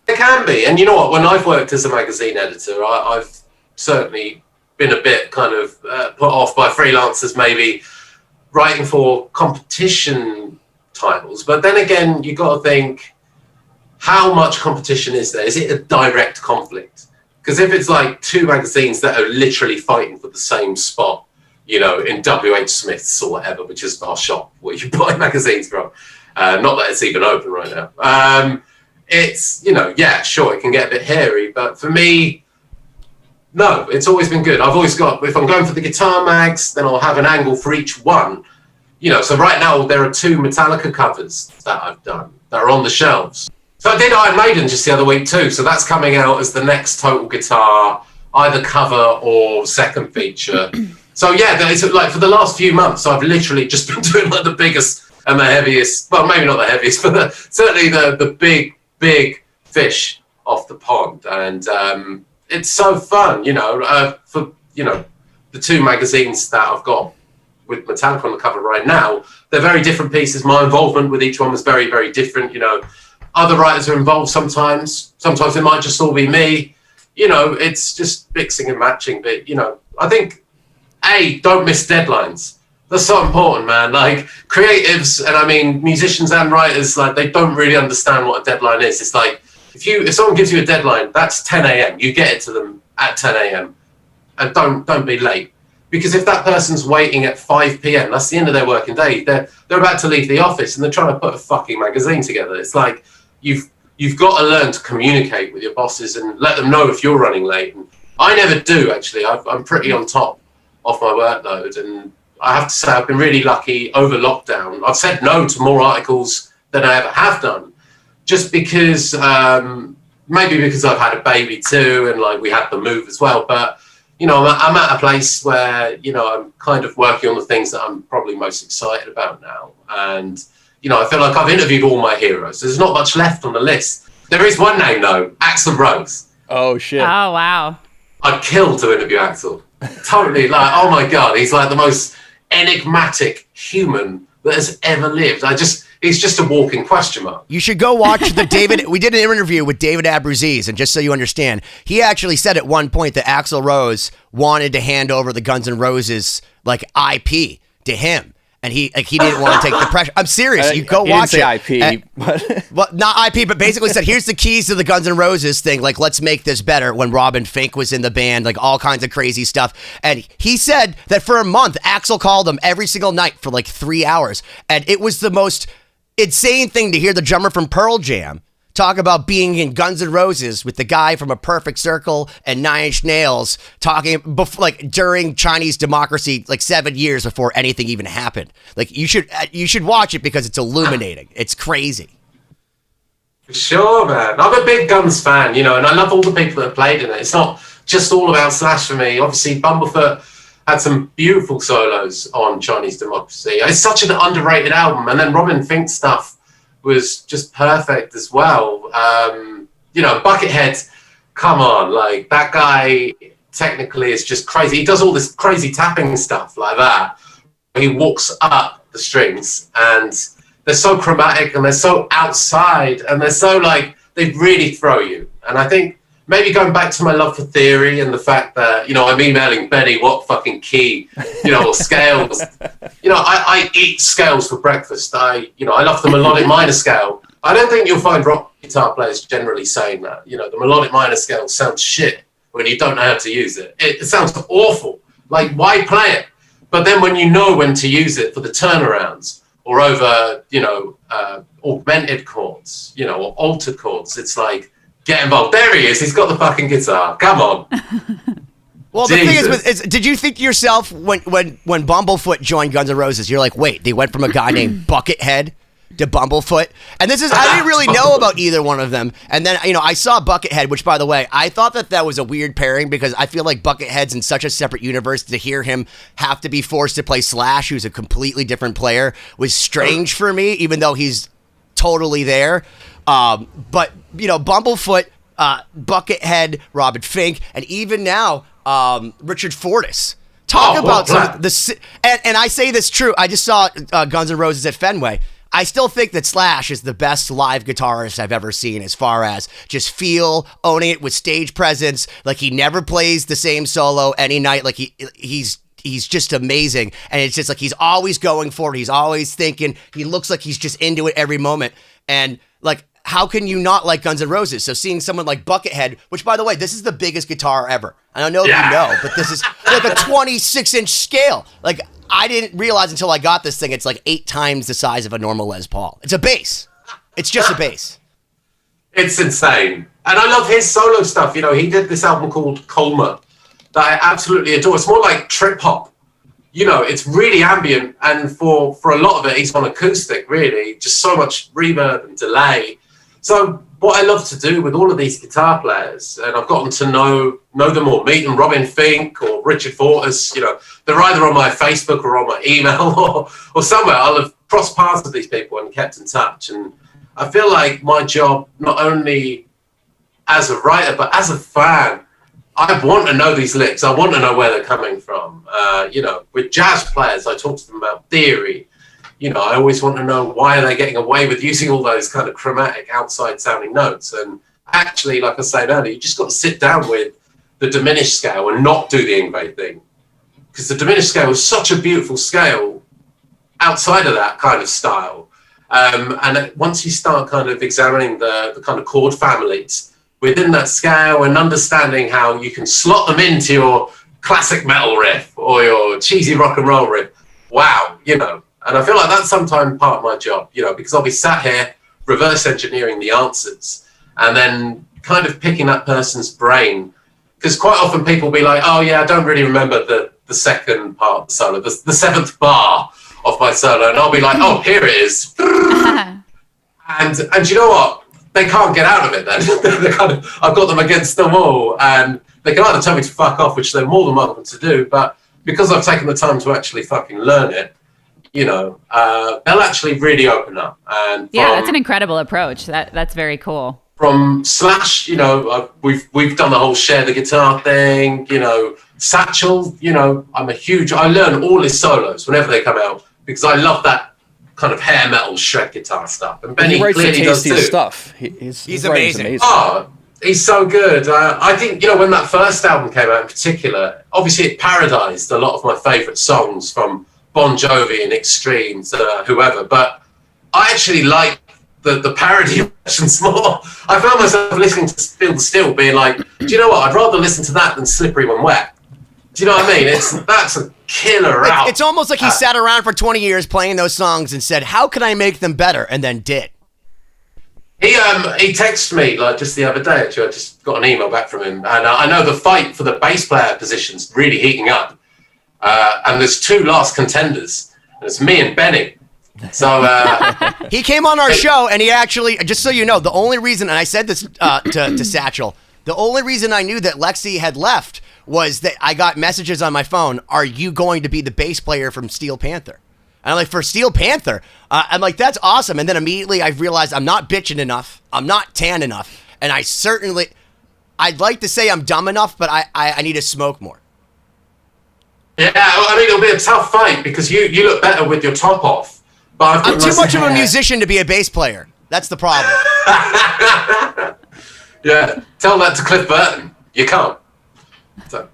It can be. And you know what, when I've worked as a magazine editor, I've certainly been a bit kind of put off by freelancers maybe writing for competition titles, but then again you got to think, how much competition is there? Is it a direct conflict? Because if it's like 2 magazines that are literally fighting for the same spot, you know, in WH Smith's or whatever, which is our shop where you buy magazines from, not that it's even open right now, it's, you know, sure, it can get a bit hairy, but for me, no, it's always been good. I've always got, if I'm going for the guitar mags, then I'll have an angle for each one. You know, so right now there are 2 Metallica covers that I've done that are on the shelves. So I did Iron Maiden just the other week too. So that's coming out as the next Total Guitar, either cover or second feature. So it's like for the last few months, I've literally just been doing like the biggest and the heaviest, well, maybe not the heaviest, but certainly the big fish off the pond. And it's so fun, you know, for, you know, the 2 magazines that I've got with Metallica on the cover right now, they're very different pieces. My involvement with each one was very, very different. You know, other writers are involved sometimes. Sometimes it might just all be me. You know, it's just mixing and matching. But, you know, I think, don't miss deadlines. That's so important, man. Like, creatives, and I mean, musicians and writers, like, they don't really understand what a deadline is. It's like, if someone gives you a deadline, that's 10 a.m. You get it to them at 10 a.m. And don't be late. Because if that person's waiting at 5 p.m., that's the end of their working day. They're about to leave the office and they're trying to put a fucking magazine together. It's like, you've got to learn to communicate with your bosses and let them know if you're running late. And I never do, actually. I'm pretty on top off my workload. And I have to say, I've been really lucky over lockdown. I've said no to more articles than I ever have done, just because, maybe because I've had a baby too, and like we had the move as well. But, you know, I'm at a place where, you know, I'm kind of working on the things that I'm probably most excited about now. And, you know, I feel like I've interviewed all my heroes. There's not much left on the list. There is one name though, Axl Rose. Oh shit. Oh wow. I'd kill to interview Axl. Totally, like, oh my God, he's like the most enigmatic human that has ever lived. He's just a walking question mark. You should go watch we did an interview with David Abruzzese, and just so you understand, he actually said at one point that Axl Rose wanted to hand over the Guns N' Roses like IP to him. And he didn't want to take the pressure. I'm serious. You go watch it. IP, but well, not IP, but basically said, here's the keys to the Guns N' Roses thing. Like, let's make this better. When Robin Fink was in the band, like all kinds of crazy stuff. And he said that for a month, Axl called him every single night for like 3 hours, and it was the most insane thing to hear the drummer from Pearl Jam talk about being in Guns N' Roses with the guy from A Perfect Circle and Nine Inch Nails talking like during Chinese democracy, like 7 years before anything even happened. Like you should watch it because it's illuminating. It's crazy. Sure, man. I'm a big Guns fan, you know, and I love all the people that have played in it. It's not just all about Slash for me. Obviously, Bumblefoot had some beautiful solos on Chinese Democracy. It's such an underrated album. And then Robin Fink's stuff was just perfect as well. You know, Buckethead, come on, like that guy technically is just crazy. He does all this crazy tapping stuff like that. He walks up the strings, and they're so chromatic, and they're so outside, and they're so like, they really throw you. And I think maybe going back to my love for theory and the fact that, you know, I'm emailing Benny what fucking key, you know, or scales. You know, I eat scales for breakfast. I love the melodic minor scale. I don't think you'll find rock guitar players generally saying that. You know, the melodic minor scale sounds shit when you don't know how to use it. It sounds awful. Like, why play it? But then when you know when to use it for the turnarounds or over, you know, augmented chords, you know, or altered chords, it's like, get involved. There he is. He's got the fucking guitar. Come on. Well, the thing is, did you think to yourself when Bumblefoot joined Guns N' Roses, you're like, wait, they went from a guy named Buckethead to Bumblefoot? And this is, I didn't really know about either one of them. And then, you know, I saw Buckethead, which, by the way, I thought that was a weird pairing because I feel like Buckethead's in such a separate universe. To hear him have to be forced to play Slash, who's a completely different player, was strange for me, even though he's totally there. But, you know, Bumblefoot, Buckethead, Robin Fink, and even now, Richard Fortus. Talk about some of the... And I say this true. I just saw Guns N' Roses at Fenway. I still think that Slash is the best live guitarist I've ever seen as far as just feel, owning it with stage presence. Like, he never plays the same solo any night. Like, he's just amazing. And it's just like he's always going for it. He's always thinking. He looks like he's just into it every moment. And, like, how can you not like Guns N' Roses? So seeing someone like Buckethead, which, by the way, this is the biggest guitar ever. I don't know if you know, but this is like a 26-inch scale. Like, I didn't realize until I got this thing, it's like 8 times the size of a normal Les Paul. It's a bass. It's just a bass. It's insane. And I love his solo stuff. You know, he did this album called Colma that I absolutely adore. It's more like trip hop. You know, it's really ambient. And for a lot of it, he's on acoustic, really. Just so much reverb and delay. So what I love to do with all of these guitar players, and I've gotten to know them or meet them, Robin Fink or Richard Fortus, you know, they're either on my Facebook or on my email or somewhere. I'll have crossed paths with these people and kept in touch. And I feel like my job, not only as a writer, but as a fan, I want to know these licks. I want to know where they're coming from. You know, with jazz players, I talk to them about theory. You know, I always want to know why are they getting away with using all those kind of chromatic outside sounding notes. And actually, like I said earlier, you just got to sit down with the diminished scale and not do the Yngwie thing. Because the diminished scale is such a beautiful scale outside of that kind of style. And once you start kind of examining the kind of chord families within that scale and understanding how you can slot them into your classic metal riff or your cheesy rock and roll riff, wow, you know. And I feel like that's sometimes part of my job, you know, because I'll be sat here reverse engineering the answers and then kind of picking that person's brain. Because quite often people will be like, oh, yeah, I don't really remember the the second part of the solo, the seventh bar of my solo, and I'll be like, oh, here it is. And you know what? They can't get out of it then. I've got them against the wall, and they can either tell me to fuck off, which they're more than welcome to do, but because I've taken the time to actually fucking learn it, they'll actually really open up. And that's an incredible approach. That's very cool. From Slash, we've done the whole share the guitar thing, Satchel, I learn all his solos whenever they come out because I love that kind of hair metal shred guitar stuff. And Benny clearly does too. Stuff. He's amazing. Oh, he's so good. I think, when that first album came out in particular, obviously it parodized a lot of my favourite songs from Bon Jovi and Extreme to whoever, but I actually like the parody versions more. I found myself listening to Feel the Steel being like, do you know what? I'd rather listen to that than Slippery When Wet. Do you know what I mean? That's a killer out. It's almost like he sat around for 20 years playing those songs and said, how can I make them better? And then did. He texted me like just the other day, actually. I just got an email back from him. And I know the fight for the bass player position's really heating up. And there's two last contenders. And it's me and Benny. So he came on our show, and he actually, just so you know, the only reason, and I said this to Satchel, the only reason I knew that Lexi had left was that I got messages on my phone, are you going to be the bass player from Steel Panther? And I'm like, for Steel Panther? I'm like, that's awesome. And then immediately I realized I'm not bitching enough, I'm not tan enough, and I'd like to say I'm dumb enough, but I need to smoke more. Yeah, I mean, it'll be a tough fight because you look better with your top off. But I'm too much of a musician to be a bass player. That's the problem. Yeah, tell that to Cliff Burton. You can't. So.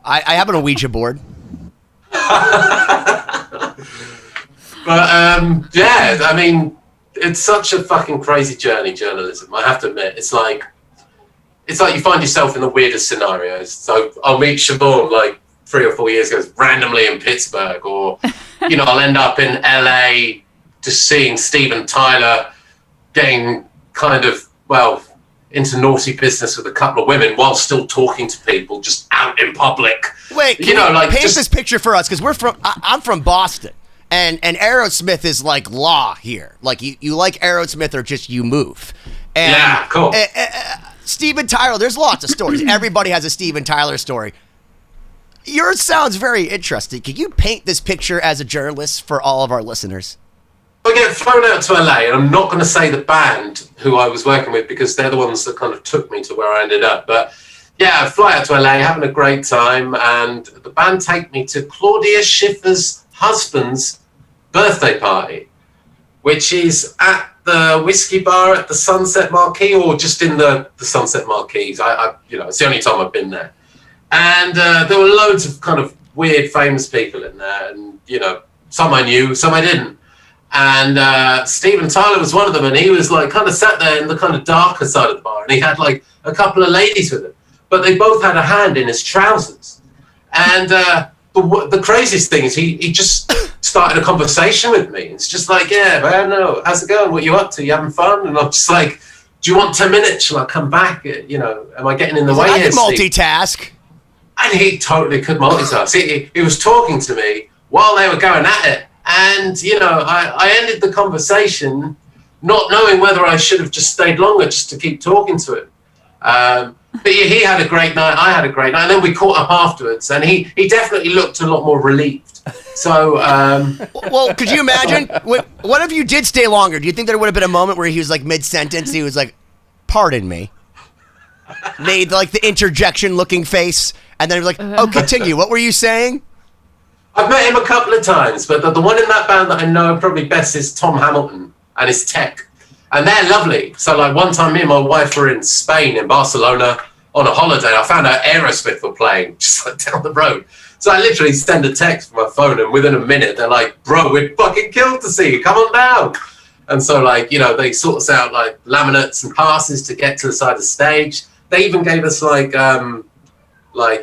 I have an Ouija board. But I mean, it's such a fucking crazy journey, journalism. I have to admit, it's like you find yourself in the weirdest scenarios. So I'll meet Siobhán like 3 or 4 years ago, randomly in Pittsburgh, or I'll end up in LA just seeing Steven Tyler getting kind of into naughty business with a couple of women while still talking to people just out in public. Wait, paint this picture for us, because I'm from Boston, and Aerosmith is like law here. Like you like Aerosmith or just you move. And, yeah, cool. Steven Tyler, there's lots of stories. Everybody has a Steven Tyler story. Yours sounds very interesting. Can you paint this picture as a journalist for all of our listeners? I get flown out to LA, and I'm not going to say the band who I was working with because they're the ones that kind of took me to where I ended up. But yeah, I fly out to LA, having a great time, and the band take me to Claudia Schiffer's husband's birthday party, which is at the whiskey bar at the Sunset Marquee, or just in the Sunset Marquees. It's the only time I've been there. And there were loads of kind of weird, famous people in there, and some I knew, some I didn't. And Steven Tyler was one of them, and he was like kind of sat there in the kind of darker side of the bar, and he had like a couple of ladies with him, but they both had a hand in his trousers. And the craziest thing is he just started a conversation with me. It's just like, yeah, man, no, how's it going? What you up to? You having fun? And I'm just like, do you want 10 minutes? Shall I come back? Am I getting in the way here? I can multitask. And he totally could multitask. He was talking to me while they were going at it. And, I ended the conversation not knowing whether I should have just stayed longer just to keep talking to him. But yeah, he had a great night. I had a great night. And then we caught up afterwards. And he definitely looked a lot more relieved. So, well, could you imagine? What if you did stay longer? Do you think there would have been a moment where he was like mid-sentence? He was like, pardon me. Made like the interjection looking face. And then he was like, oh, continue. What were you saying? I've met him a couple of times, but the one in that band that I know probably best is Tom Hamilton and his tech. And they're lovely. So like one time me and my wife were in Spain, in Barcelona, on a holiday. I found out Aerosmith were playing just like down the road. So I literally send a text from my phone, and within a minute they're like, bro, we're fucking killed to see you. Come on down. And so like, they sort us out like laminates and passes to get to the side of the stage. They even gave us like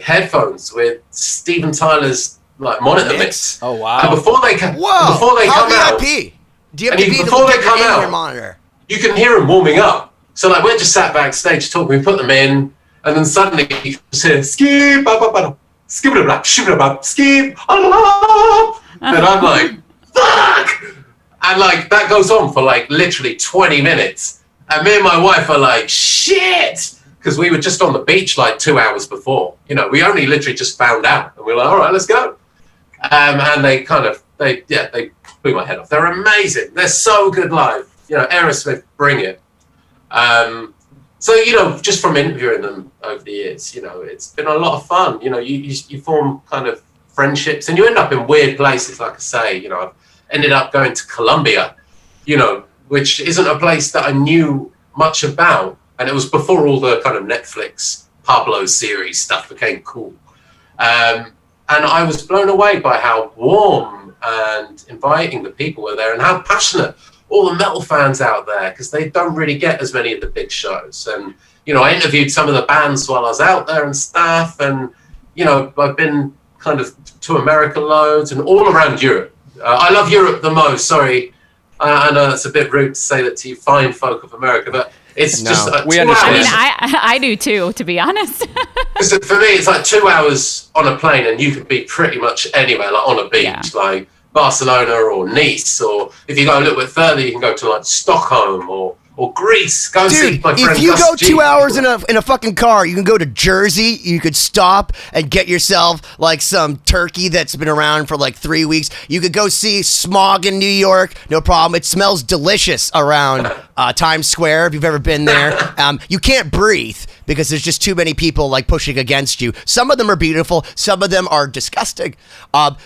headphones with Steven Tyler's like monitor mix. Oh wow! And before they come out, VIP? Do you have to be before they come out, your monitor? You can hear them warming up. So like we're just sat backstage talking. We put them in, and then suddenly you just hear ski ba ba ba skip it up, skip it up, skip, and I'm like, fuck! And like, that goes on for like literally 20 minutes. And me and my wife are like, shit! Because we were just on the beach like 2 hours before. You know, we only literally just found out. And we were like, all right, let's go. And they blew my head off. They're amazing. They're so good live. You know, Aerosmith, bring it. So, you know, just from interviewing them over the years, you know, it's been a lot of fun. You know, you form kind of friendships and you end up in weird places, like I say. You know, I've ended up going to Colombia, you know, which isn't a place that I knew much about. And it was before all the kind of Netflix Pablo series stuff became cool. And I was blown away by how warm and inviting the people were there and how passionate all the metal fans out there, because they don't really get as many of the big shows. And, you know, I interviewed some of the bands while I was out there and stuff. And, you know, I've been kind of to America loads and all around Europe. I love Europe the most. Sorry. I know it's a bit rude to say that to you fine folk of America, but it's just we understand. I mean, I do too, to be honest. For me, it's like 2 hours on a plane and you could be pretty much anywhere, like on a beach, like Barcelona or Nice, or if you go a little bit further, you can go to like Stockholm or Greece. Go see my friend. If you go 2 hours in a fucking car, you can go to Jersey. You could stop and get yourself like some turkey that's been around for like 3 weeks. You could go see Smog in New York. No problem. It smells delicious around Times Square. If you've ever been there, you can't breathe because there's just too many people like pushing against you. Some of them are beautiful. Some of them are disgusting.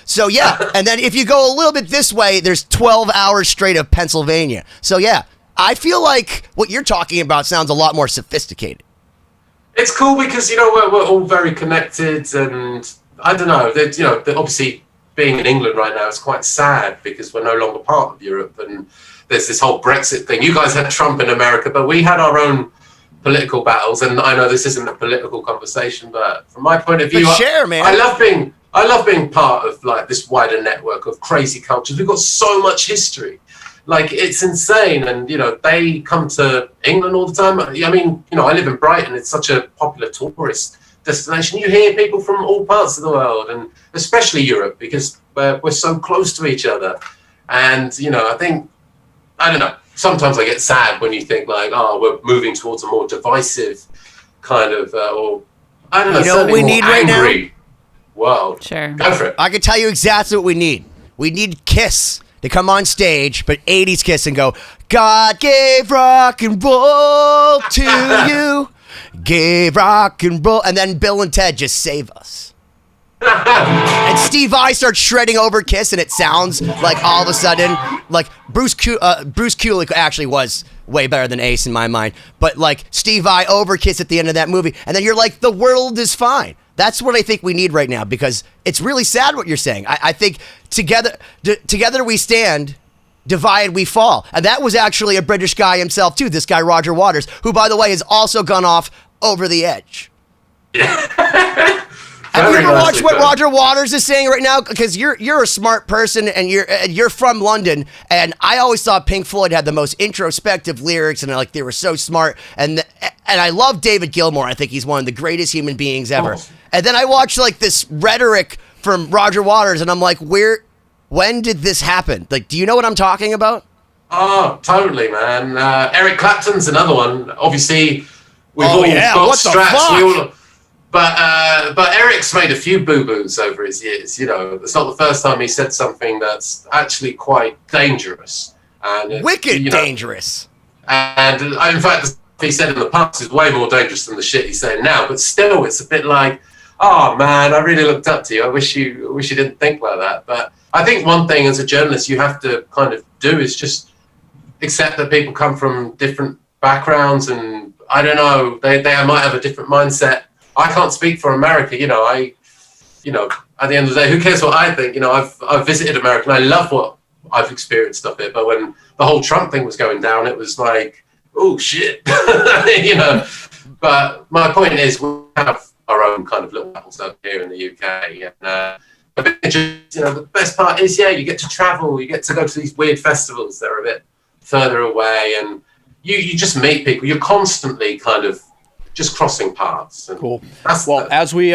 So yeah, and then if you go a little bit this way, there's 12 hours straight of Pennsylvania. So yeah. I feel like what you're talking about sounds a lot more sophisticated. It's cool because, you know, we're all very connected, and I don't know, you know, obviously being in England right now is quite sad because we're no longer part of Europe, and there's this whole Brexit thing. You guys had Trump in America, but we had our own political battles, and I know this isn't a political conversation, but from my point of view, man. I love being part of like this wider network of crazy cultures. We've got so much history. Like, it's insane. And, you know, they come to England all the time. I mean, you know, I live in Brighton. It's such a popular tourist destination. You hear people from all parts of the world, and especially Europe, because we're so close to each other. And, you know, I don't know, sometimes I get sad when you think like, oh, we're moving towards a more divisive kind of, or I don't know, you know what we need right now? World. Sure. Go for it. I can tell you exactly what we need. We need Kiss to come on stage, but 80s Kiss, and go, God gave rock and roll to you, gave rock and roll, and then Bill and Ted just save us. And Steve Vai starts shredding over Kiss, and it sounds like all of a sudden, like Bruce Kulick actually was way better than Ace in my mind, but like Steve Vai over Kiss at the end of that movie, and then you're like, the world is fine. That's what I think we need right now, because it's really sad what you're saying. I think together we stand, divided we fall. And that was actually a British guy himself, too, this guy Roger Waters, who, by the way, has also gone off over the edge. Have you ever watched what Roger Waters is saying right now? Because you're a smart person, and you're from London, and I always thought Pink Floyd had the most introspective lyrics, and like they were so smart. And I love David Gilmour. I think he's one of the greatest human beings ever. Oh. And then I watched like this rhetoric from Roger Waters, and I'm like, when did this happen? Like, do you know what I'm talking about? Oh, totally, man. Eric Clapton's another one. Obviously, we've all got what straps. But Eric's made a few boo-boos over his years. You know, it's not the first time he said something that's actually quite dangerous. And wicked dangerous. And in fact, the stuff he said in the past is way more dangerous than the shit he's saying now. But still, it's a bit like, oh man, I really looked up to you. I wish you didn't think like that. But I think one thing as a journalist you have to kind of do is just accept that people come from different backgrounds, and I don't know, they might have a different mindset. I can't speak for America, you know. At the end of the day, who cares what I think? You know, I've visited America, and I love what I've experienced of it. But when the whole Trump thing was going down, it was like, oh shit, you know. But my point is, we have our own kind of little battles up here in the UK, and you know, the best part is, you get to travel, you get to go to these weird festivals that are a bit further away, and you just meet people. You're constantly kind of just crossing paths. And cool. Well, as we're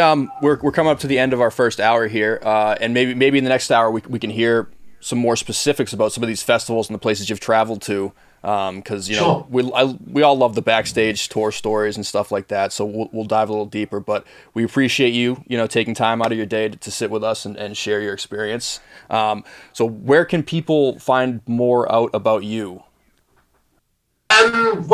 coming up to the end of our first hour here, and maybe in the next hour we can hear some more specifics about some of these festivals and the places you've traveled to. Because Sure. we all love the backstage tour stories and stuff like that, so we'll dive a little deeper. But we appreciate you taking time out of your day to sit with us and share your experience. So where can people find more out about you? I'm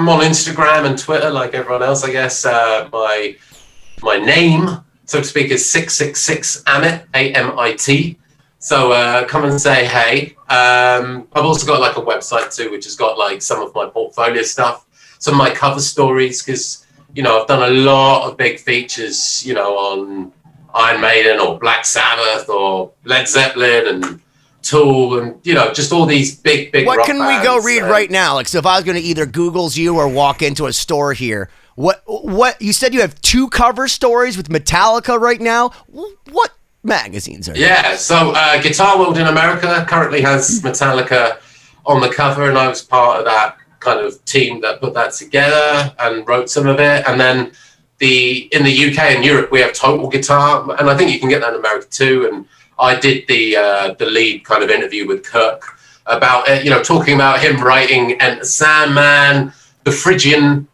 on Instagram and Twitter like everyone else, I guess. My name, so to speak, is 666 Amit, Amit. So come and say hey. I've also got like a website too, which has got like some of my portfolio stuff, some of my cover stories, because I've done a lot of big features, on Iron Maiden or Black Sabbath or Led Zeppelin and Tool and just all these big what rock can bands. We go read right now? Like, so if I was going to either Google's you or walk into a store here, what you said you have 2 cover stories with Metallica right now? What magazines are Yeah, so Guitar World in America currently has Metallica on the cover, and I was part of that kind of team that put that together and wrote some of it. And then in the UK and Europe, we have Total Guitar, and I think you can get that in America too. And I did the lead kind of interview with Kirk about it, talking about him writing Enter Sandman, the Phrygian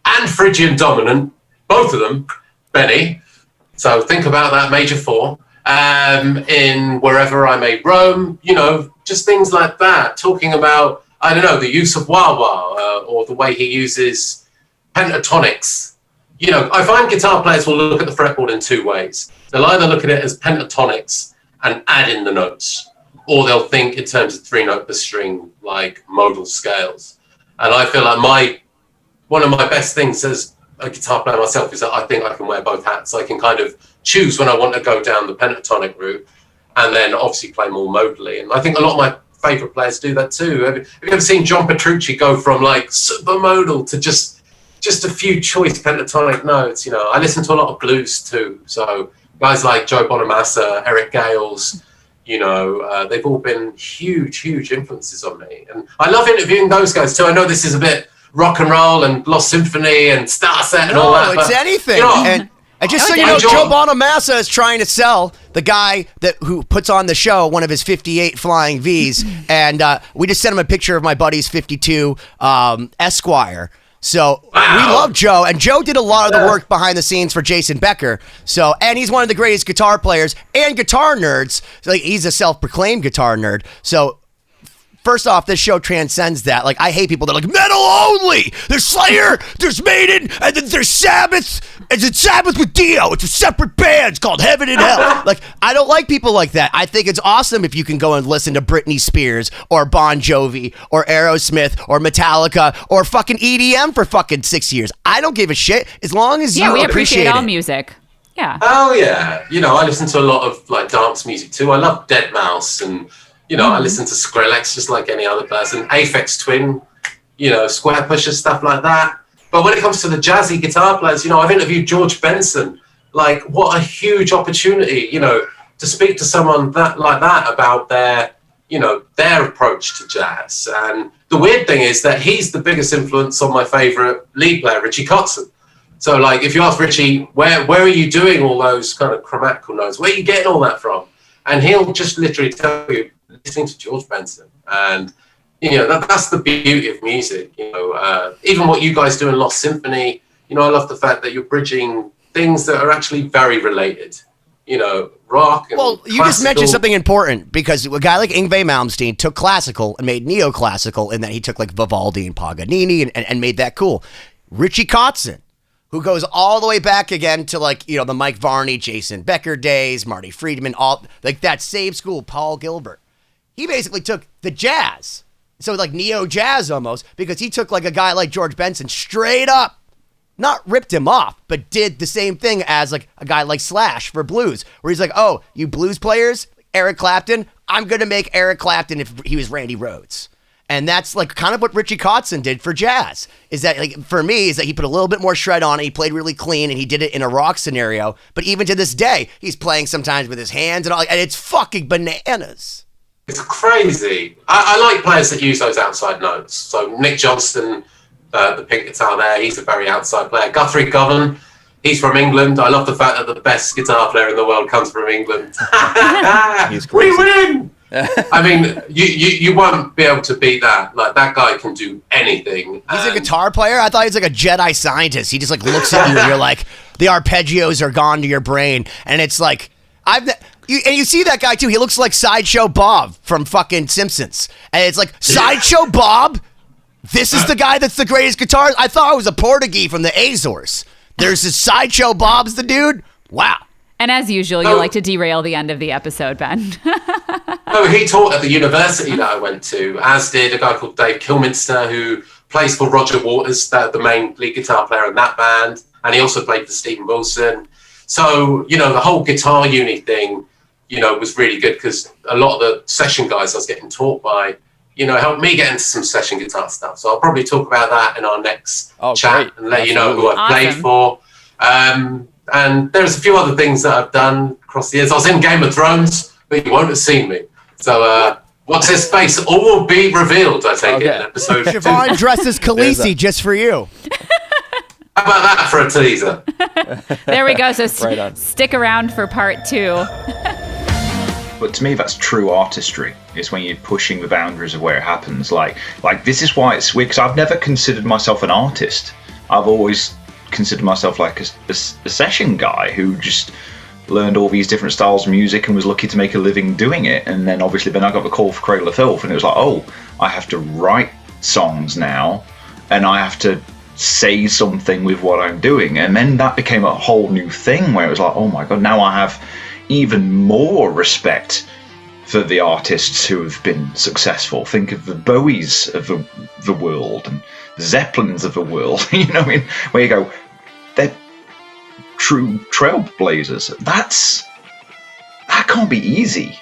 Dominant, both of them, Benny. So think about that, major 4. In Wherever I May Roam, just things like that, talking about, I don't know, the use of wah-wah, or the way he uses pentatonics. I find guitar players will look at the fretboard in 2 ways. They'll either look at it as pentatonics and add in the notes, or they'll think in terms of 3-note per string, like modal scales. And I feel like one of my best things as a guitar player myself is that I think I can wear both hats. I can kind of choose when I want to go down the pentatonic route and then obviously play more modally. And I think a lot of my favorite players do that too. Have you ever seen John Petrucci go from like super modal to just a few choice pentatonic notes? I listen to a lot of blues too. So guys like Joe Bonamassa, Eric Gales, they've all been huge influences on me. And I love interviewing those guys too. I know this is a bit rock and roll and Lost Symphony and Starset and all that. No, it's anything. And just so you know, Joe Bonamassa is trying to sell the guy who puts on the show one of his 58 Flying V's, and we just sent him a picture of my buddy's 52 Esquire. So we love Joe, and Joe did a lot of the work behind the scenes for Jason Becker. So, and he's one of the greatest guitar players and guitar nerds. Like, he's a self-proclaimed guitar nerd. So, first off, this show transcends that. Like, I hate people that are like, metal only! There's Slayer, there's Maiden, and then there's Sabbath, and it's Sabbath with Dio. It's a separate band. It's called Heaven and Hell. Like, I don't like people like that. I think it's awesome if you can go and listen to Britney Spears, or Bon Jovi, or Aerosmith, or Metallica, or fucking EDM for fucking 6 years. I don't give a shit as long as you appreciate all it. music. Yeah. Oh, yeah. I listen to a lot of, like, dance music, too. I love Deadmau5 and... I listen to Skrillex just like any other person. Aphex Twin, Square Pusher, stuff like that. But when it comes to the jazzy guitar players, I've interviewed George Benson. Like, what a huge opportunity, to speak to someone like that about their approach to jazz. And the weird thing is that he's the biggest influence on my favorite lead player, Richie Kotzen. So, like, if you ask Richie, where are you doing all those kind of chromatical notes? Where are you getting all that from? And he'll just literally tell you, listening to George Benson. And that's the beauty of music. Even what you guys do in Lost Symphony, I love the fact that you're bridging things that are actually very related. Rock and well, you just mentioned something important, because a guy like Yngwie Malmsteen took classical and made neoclassical, in that he took like Vivaldi and Paganini and made that cool. Richie Kotzen, who goes all the way back again to like, the Mike Varney, Jason Becker days, Marty Friedman, all like that same school, Paul Gilbert. He basically took the jazz, so like neo-jazz almost, because he took like a guy like George Benson straight up, not ripped him off, but did the same thing as like a guy like Slash for blues, where he's like, oh, you blues players, Eric Clapton, I'm going to make Eric Clapton if he was Randy Rhoads. And that's like kind of what Richie Kotzen did for jazz, is that like for me is that he put a little bit more shred on it. He played really clean and he did it in a rock scenario. But even to this day, he's playing sometimes with his hands and all, and it's fucking bananas. It's crazy. I like players that use those outside notes. So Nick Johnston the pink guitar there. He's a very outside player. Guthrie Govan, he's from England. I love the fact that the best guitar player in the world comes from England. We win! I mean, you won't be able to beat that. Like, that guy can do anything. He's a guitar player? I thought he was like a Jedi scientist. He just like looks at you and you're like, the arpeggios are gone to your brain. And it's like, you see that guy too. He looks like Sideshow Bob from fucking Simpsons. And it's like, Sideshow Bob? This is the guy that's the greatest guitarist? I thought it was a Portuguese from the Azores. There's this Sideshow Bob's the dude? Wow. And as usual, you like to derail the end of the episode, Ben. He taught at the university that I went to, as did a guy called Dave Kilminster, who plays for Roger Waters, the main lead guitar player in that band. And he also played for Stephen Wilson. So, the whole guitar uni thing, was really good because a lot of the session guys I was getting taught by, helped me get into some session guitar stuff. So I'll probably talk about that in our next chat and let you know who I've played for. And there's a few other things that I've done across the years. I was in Game of Thrones, but you won't have seen me. So what's his face? All will be revealed, I take it, in episode 2. Siobhán dresses Khaleesi just for you. How about that for a teaser? There we go. So stick around for part 2. But to me, that's true artistry. It's when you're pushing the boundaries of where it happens. Like this is why it's weird, because I've never considered myself an artist. I've always considered myself like a session guy who just learned all these different styles of music and was lucky to make a living doing it. And then obviously I got the call for Cradle of Filth, and it was like, oh, I have to write songs now, and I have to say something with what I'm doing. And then that became a whole new thing where it was like, oh my god, now I have even more respect for the artists who have been successful. Think of the Bowies of the world and the Zeppelins of the world. What I mean? Where you go, they're true trailblazers. That can't be easy.